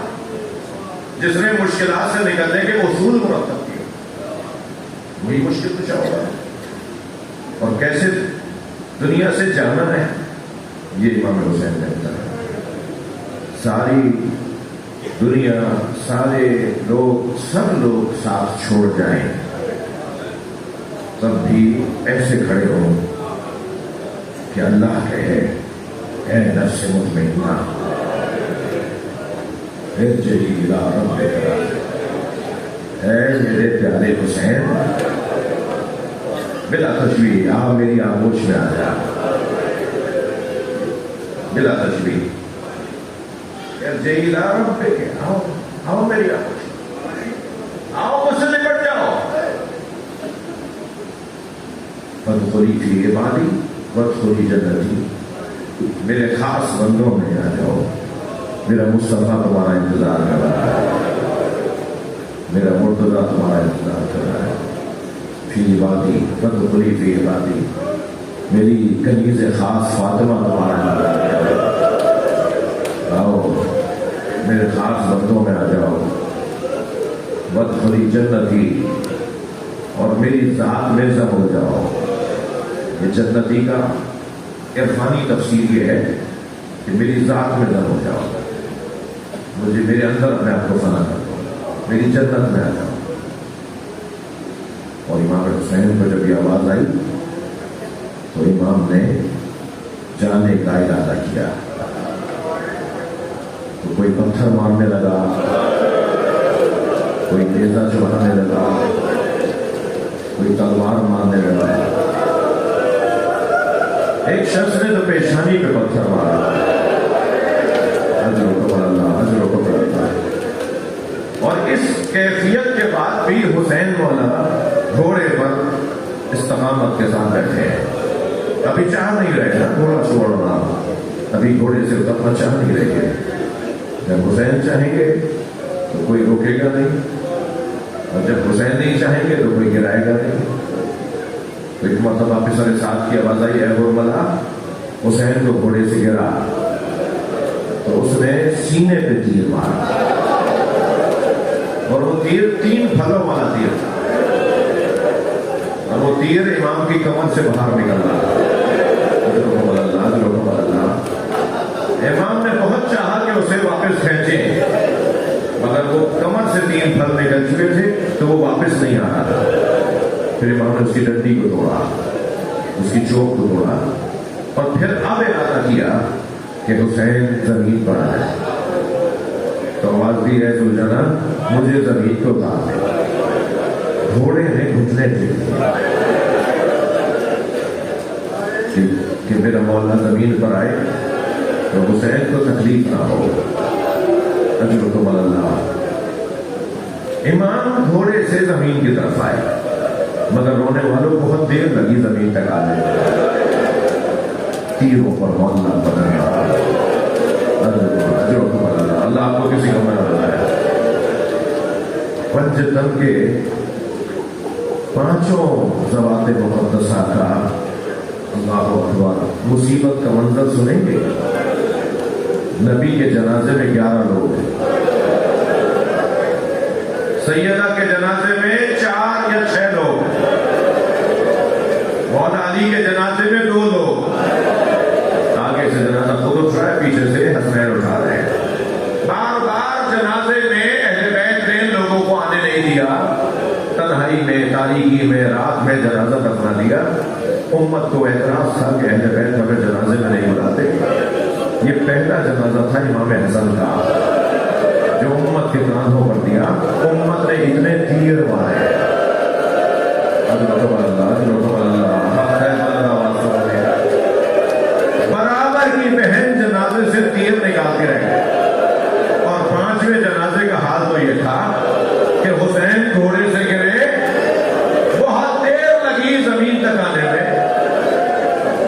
جس نے مشکلات سے نکلنے کے اصول مرتب کیے، وہی مشکل کچھ ہوگا. اور کیسے دنیا سے جانا ہے یہ امام حسین نے بتایا. ساری دنیا، سارے لوگ، سب لوگ ساتھ چھوڑ جائیں تب بھی ایسے کھڑے ہوں کہ اللہ کہے اے نفس مطمئنہ ارجعی الی ربک، اے میرے پیارے حسین بلا تشبیہ آپ میری آغوش میں آ جا، بلا تشبیہ ارجعی الی ربک، آؤ میری آغوش، آؤ مجھ سے نپٹ جاؤ. فادخلی فی عبادی وادخلی جنتی، میرے خاص بندوں میں آ جاؤ. میرا مصطفیٰ تمہارا انتظار کر رہا ہے، میرا مرتضیٰ تمہارا انتظار کر رہا ہے. فی عبادی فادخلی فی عبادی، میری کنیز خاص فاطمہ تمہارا نام ہے، آؤ میرے خاص بندوں میں آ جاؤ، وادخلی جنتی، اور میری ذات میں ضم ہو جاؤ۔ یہ جنتی کا عرفانی تفسیر یہ ہے کہ میری ذات میں ضم ہو جاؤ، مجھے میرے اندر اپنے آپ کو فنا کر دو، میری جنت میں آ جاؤ۔ اور امام حسین کو جب یہ آواز آئی تو امام نے جانے کا ارادہ کیا، تو کوئی پتھر مارنے لگا، کوئی نیزہ چڑھانے لگا، کوئی تلوار مارنے لگا۔ ایک شخص نے تو پیشانی پہ پتھر مارا، اجر و قبر اللہ، اجر و قبر اللہ۔ اور اس کیفیت کے بعد بھی حسین مولا گھوڑے پر استقامت کے ساتھ بیٹھے ہیں، ابھی چاہ نہیں رہے نا گھوڑا چھوڑنا، ابھی گھوڑے سے اترنا چاہ نہیں رہے۔ جب حسین چاہیں گے تو کوئی روکے گا نہیں، اور جب حسین نہیں چاہیں گے تو کوئی گرائے گا نہیں۔ تو ایک مرتبہ پسر ساتھ کی آواز آئی، اے غرملا، حسین کو گھوڑے سے گرا تو اس نے سینے پہ تیر مارا، اور وہ تیر 3 پھلوں والا تیر تھا، اور وہ تیر امام کی کمر سے باہر نکل رہا۔ امام نے بہت چاہا کہ اسے واپس کھینچیں، مگر وہ کمر سے 3 پھل نکل چکے تھے تو وہ واپس نہیں آ رہا تھا۔ پھر امام نے اس کی ڈنڈی کو توڑا، اس کی چوک کو توڑا، اور پھر اب ارادہ کیا کہ حسین زمین پر آ جائے، تو آواز دی ہے سلجھانا مجھے زمین کو اتار دے۔ گھوڑے نے گھٹنے ٹیک کہ میرا مولا زمین پر آئے تو حسین کو تکلیف نہ ہو، اجر و قبر اللہ۔ امام گھوڑے سے زمین کی طرف آئے، مگر رونے والوں کو بہت دیر لگی زمین تک آنے، تیروں پر مولا بدلنا، اجر و قبر اللہ۔ اللہ آپ کو کسی کو نہ بتایا۔ پنجتن کے 5 ذوات مقدسہ کا اللہ اکبر مصیبت کا منظر سنیں گے۔ نبی کے جنازے میں 11 لوگ ہیں، سیدہ کے جنازے میں 4 یا 6 لوگ، مولا علی کے جنازے میں 2 لوگ، آگے سے جنازہ خود اٹھ رہا ہے، پیچھے سے حسنین اٹھا رہے ہیں۔ بار بار جنازے میں اہل بیت نے لوگوں کو آنے نہیں دیا، تنہائی میں، تاریکی میں، رات میں جنازہ دفنا دیا۔ امت کو اعتراض تھا کہ اہل بیت ہمیں جنازے میں نہیں بلاتے۔ یہ پہلا جنازہ تھا امام حسن کا جو امت کے کاندھوں پر دیا۔ امت نے اتنے تیر مارے، برابر کی بہن جنازے سے تیر نکالتے رہے، اور 5ویں جنازے کا حال تو یہ تھا کہ حسین گھوڑے سے گرے، بہت دیر لگی زمین تک آنے میں۔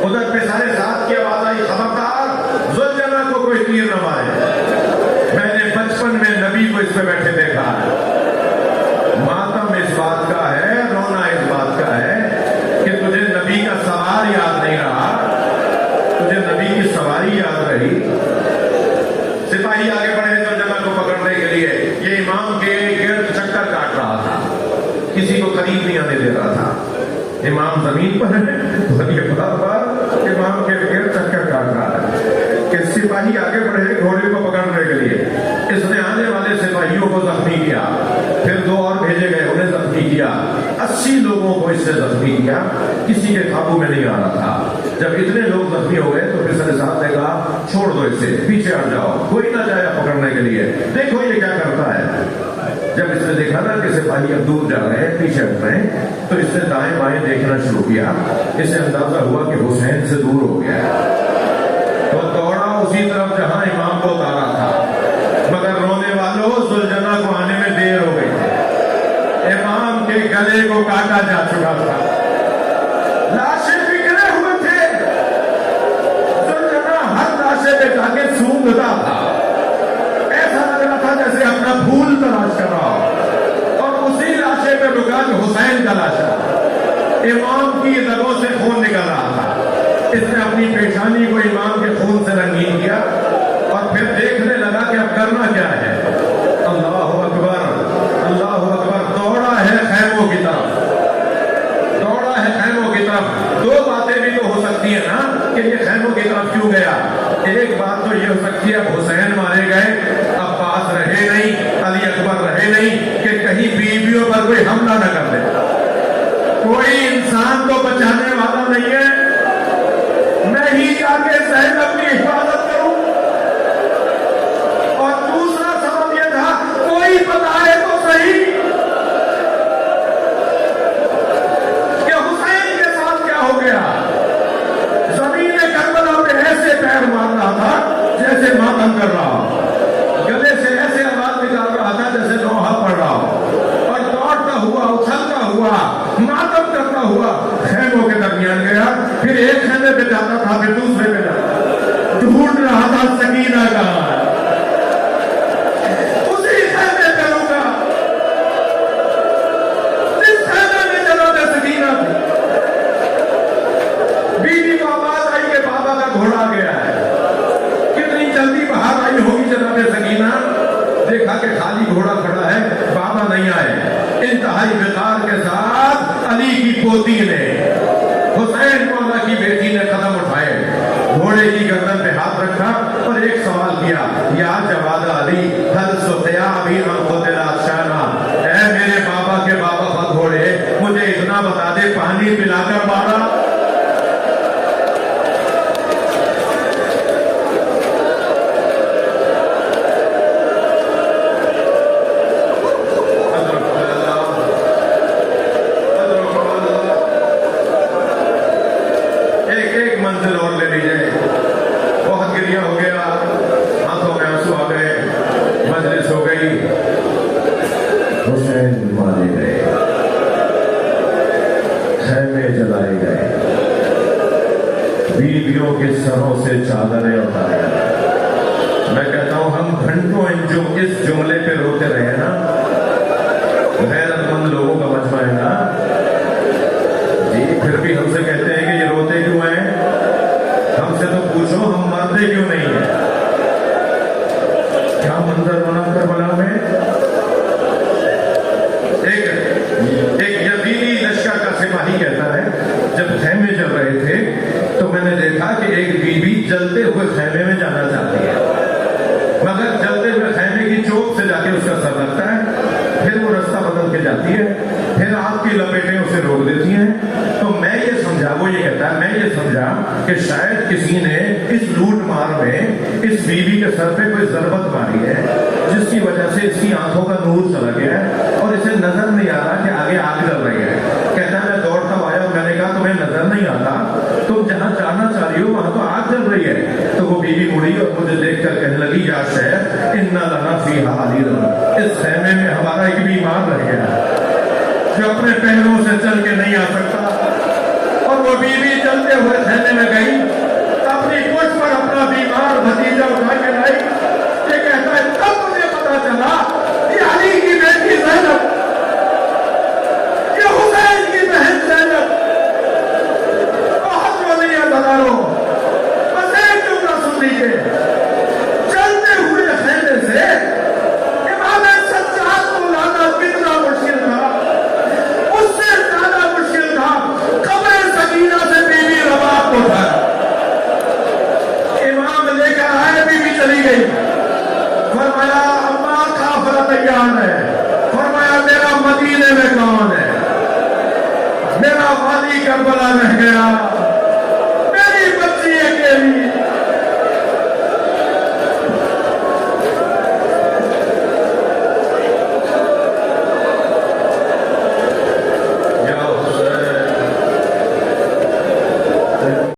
ادھر پہ سارے ساتھ کی آواز آئی، خبردار ذوالجلال کو کوئی تیر نہ مارے۔ میں نے بچپن میں نبی کو اس پہ بیٹھے دیکھا ہے۔ ماتم اس بات کا ہے، رونا اس بات کا ہے کہ تجھے نبی کا سوار یاد نہیں رہا، تجھے نبی کی سواری یاد رہی۔ سپاہی آگے بڑھے ذوالجلال کو پکڑنے کے لیے، یہ امام کے گرد چکر کاٹ رہا تھا، کسی کو قریب نہیں آنے دے رہا تھا۔ امام زمین پر ہے اور یہ بار بار امام کے گرد چکر کاٹ رہا ہے کہ سپاہی آگے بڑھے گھوڑے کو پکڑنے کے لیے۔ اس نے آنے والے سپاہیوں کو زخمی کیا، پھر 2 اور بھیجے گئے، انہیں زخمی کیا، 80 لوگوں کو اس سے زخمی کیا، کسی کے قابو میں نہیں آ رہا تھا۔ جب اتنے لوگ زخمی ہو گئے تو پھر صاحب نے کہا چھوڑ دو اسے، پیچھے ہٹ جاؤ، کوئی نہ جائے پکڑنے کے لیے، دیکھو یہ کیا کرتا ہے۔ جب اس نے دیکھا نا کہ سپاہی اب دور جا رہے ہیں، پیچھے ہٹ رہے ہیں، تو اس نے دائیں بائیں دیکھنا شروع کیا۔ اسے اندازہ ہوا کہ حسین سے دور ہو گیا، تو دوڑا اسی طرف جہاں امام کو اتارا تھا، مگر رونے والوں ذوالجلال کو آنے میں دیر ہو گئی، امام کے گلے کو کاٹا جا چکا تھا، لاشیں بکھرے ہوئے تھے، ذوالجلال ہر لاشے پہ جا کے سونگتا تھا، ایسا لگ رہا تھا جیسے اپنا پھول تلاش کر رہا ہو، اور اسی لاشے پہ رکا کہ حسین کا لاشا، ہو گیا. زمین کربلا پہ ایسے پیر مار رہا تھا جیسے ماتم کر رہا ہو, گلے سے ایسے آواز نکال رہا تھا جیسے نوحہ پڑھ رہا ہو, اور دوڑتا ہوا, اچھلتا ہوا, ماتم کرتا ہوا خیموں کے درمیان گیا. پھر ایک خیمے پہ جاتا تھا, پھر دوسرے پہ جاتا تھا, ڈھونڈ رہا تھا سکینہ کا. اسی خیمے پہ رکا جس خیمے میں جناب سکینہ تھی. بیوی کو آواز آئی کہ بابا کا گھوڑا آ گیا ہے. کتنی جلدی باہر آئی ہوگی جناب سکینہ, دیکھا کہ خالی گھوڑا کھڑا ہے, بابا نہیں آئے. انتہائی وقار کے ساتھ علی کی پوتی نے, حسین مولا کی بیٹی نے قدم اٹھائے, گھوڑے کی گردن پہ ہاتھ رکھا اور ایک سوال کیا, یا جواد علی حل ستیا ابھی من قتل شانا, اے میرے بابا کے بابا کا گھوڑے, مجھے اتنا بتا دے پانی پلا کر مارا؟ بیویوں کے سروں سے چادریں اتارے گئے. میں کہتا ہوں ہم گھنٹوں اس جملے پہ روتے رہے نا, غیرت مند لوگوں کا مجمع ہے نا جی, پھر بھی ہم سے کہتے ہیں کہ یہ روتے کیوں ہیں؟ ہم سے تو پوچھو ہم مرتے کیوں نہیں ہیں؟ کیا منظر بنا کربلا میں. ایک یزیدی لشکر کا سپاہی کہتا ہے, جب خیمے چل رہے تھے تو میں نے دیکھا کہ ایک بیوی جلتے ہوئے خیمے میں جانا چاہتی ہے, مگر جلتے ہوئے خیمے کی چوک سے جا کے اس کا سر لگتا ہے, پھر وہ رستہ بدل کے جاتی ہے, پھر آگ کی لپیٹیں اسے روک دیتی ہیں. تو میں یہ سمجھا, وہ یہ کہتا ہے, میں یہ سمجھا کہ شاید کسی نے اس لوٹ مار میں اس بیوی کے سر پہ کوئی ضربت ماری ہے, جس کی وجہ سے اس کی آنکھوں کا نور چلا گیا ہے اور اسے نظر نہیں آ رہا کہ آگے آگ جل رہی ہے. کہتا ہے میں دوڑتا آیا اور میں نے کہا تمہیں نظر نہیں آتا, تم جہاں جانا چاہ رہی ہو وہاں تو آگ جل رہی ہے. تو وہ بیوی مڑی اور مجھے دیکھ کر کہنے لگی, یا شہر انا لنا فیہا علیل, اس خیمے میں ہمارا ایک بیمار رہ گیا جو اپنے پیروں سے چل کے نہیں آ سکتا. اور وہ بیوی چلتے ہوئے خیمے میں گئی, اپنی پشت پر اپنا بیمار بھتیجا اٹھا کے لائی. یہ کہتا ہے تب مجھے پتا چلا کہ علی کی بیٹی زینب, یہ حسین کی بہن زینب بہت روزی ہے بازاروں. بس ایک ٹکڑا سن لیجیے, چلتے ہوئے خیمے سے امام سجاد کو لانا کتنا مشکل تھا, اس سے زیادہ مشکل تھا قبر سکینہ سے بیوی رباب کو اٹھانا. امام لے کر آئے, بیوی چلی گئی, فرمایا اماں قافلہ تیار ہے, فرمایا میرا مدینے میں کون ہے, میرا والی کربلا رہ گیا.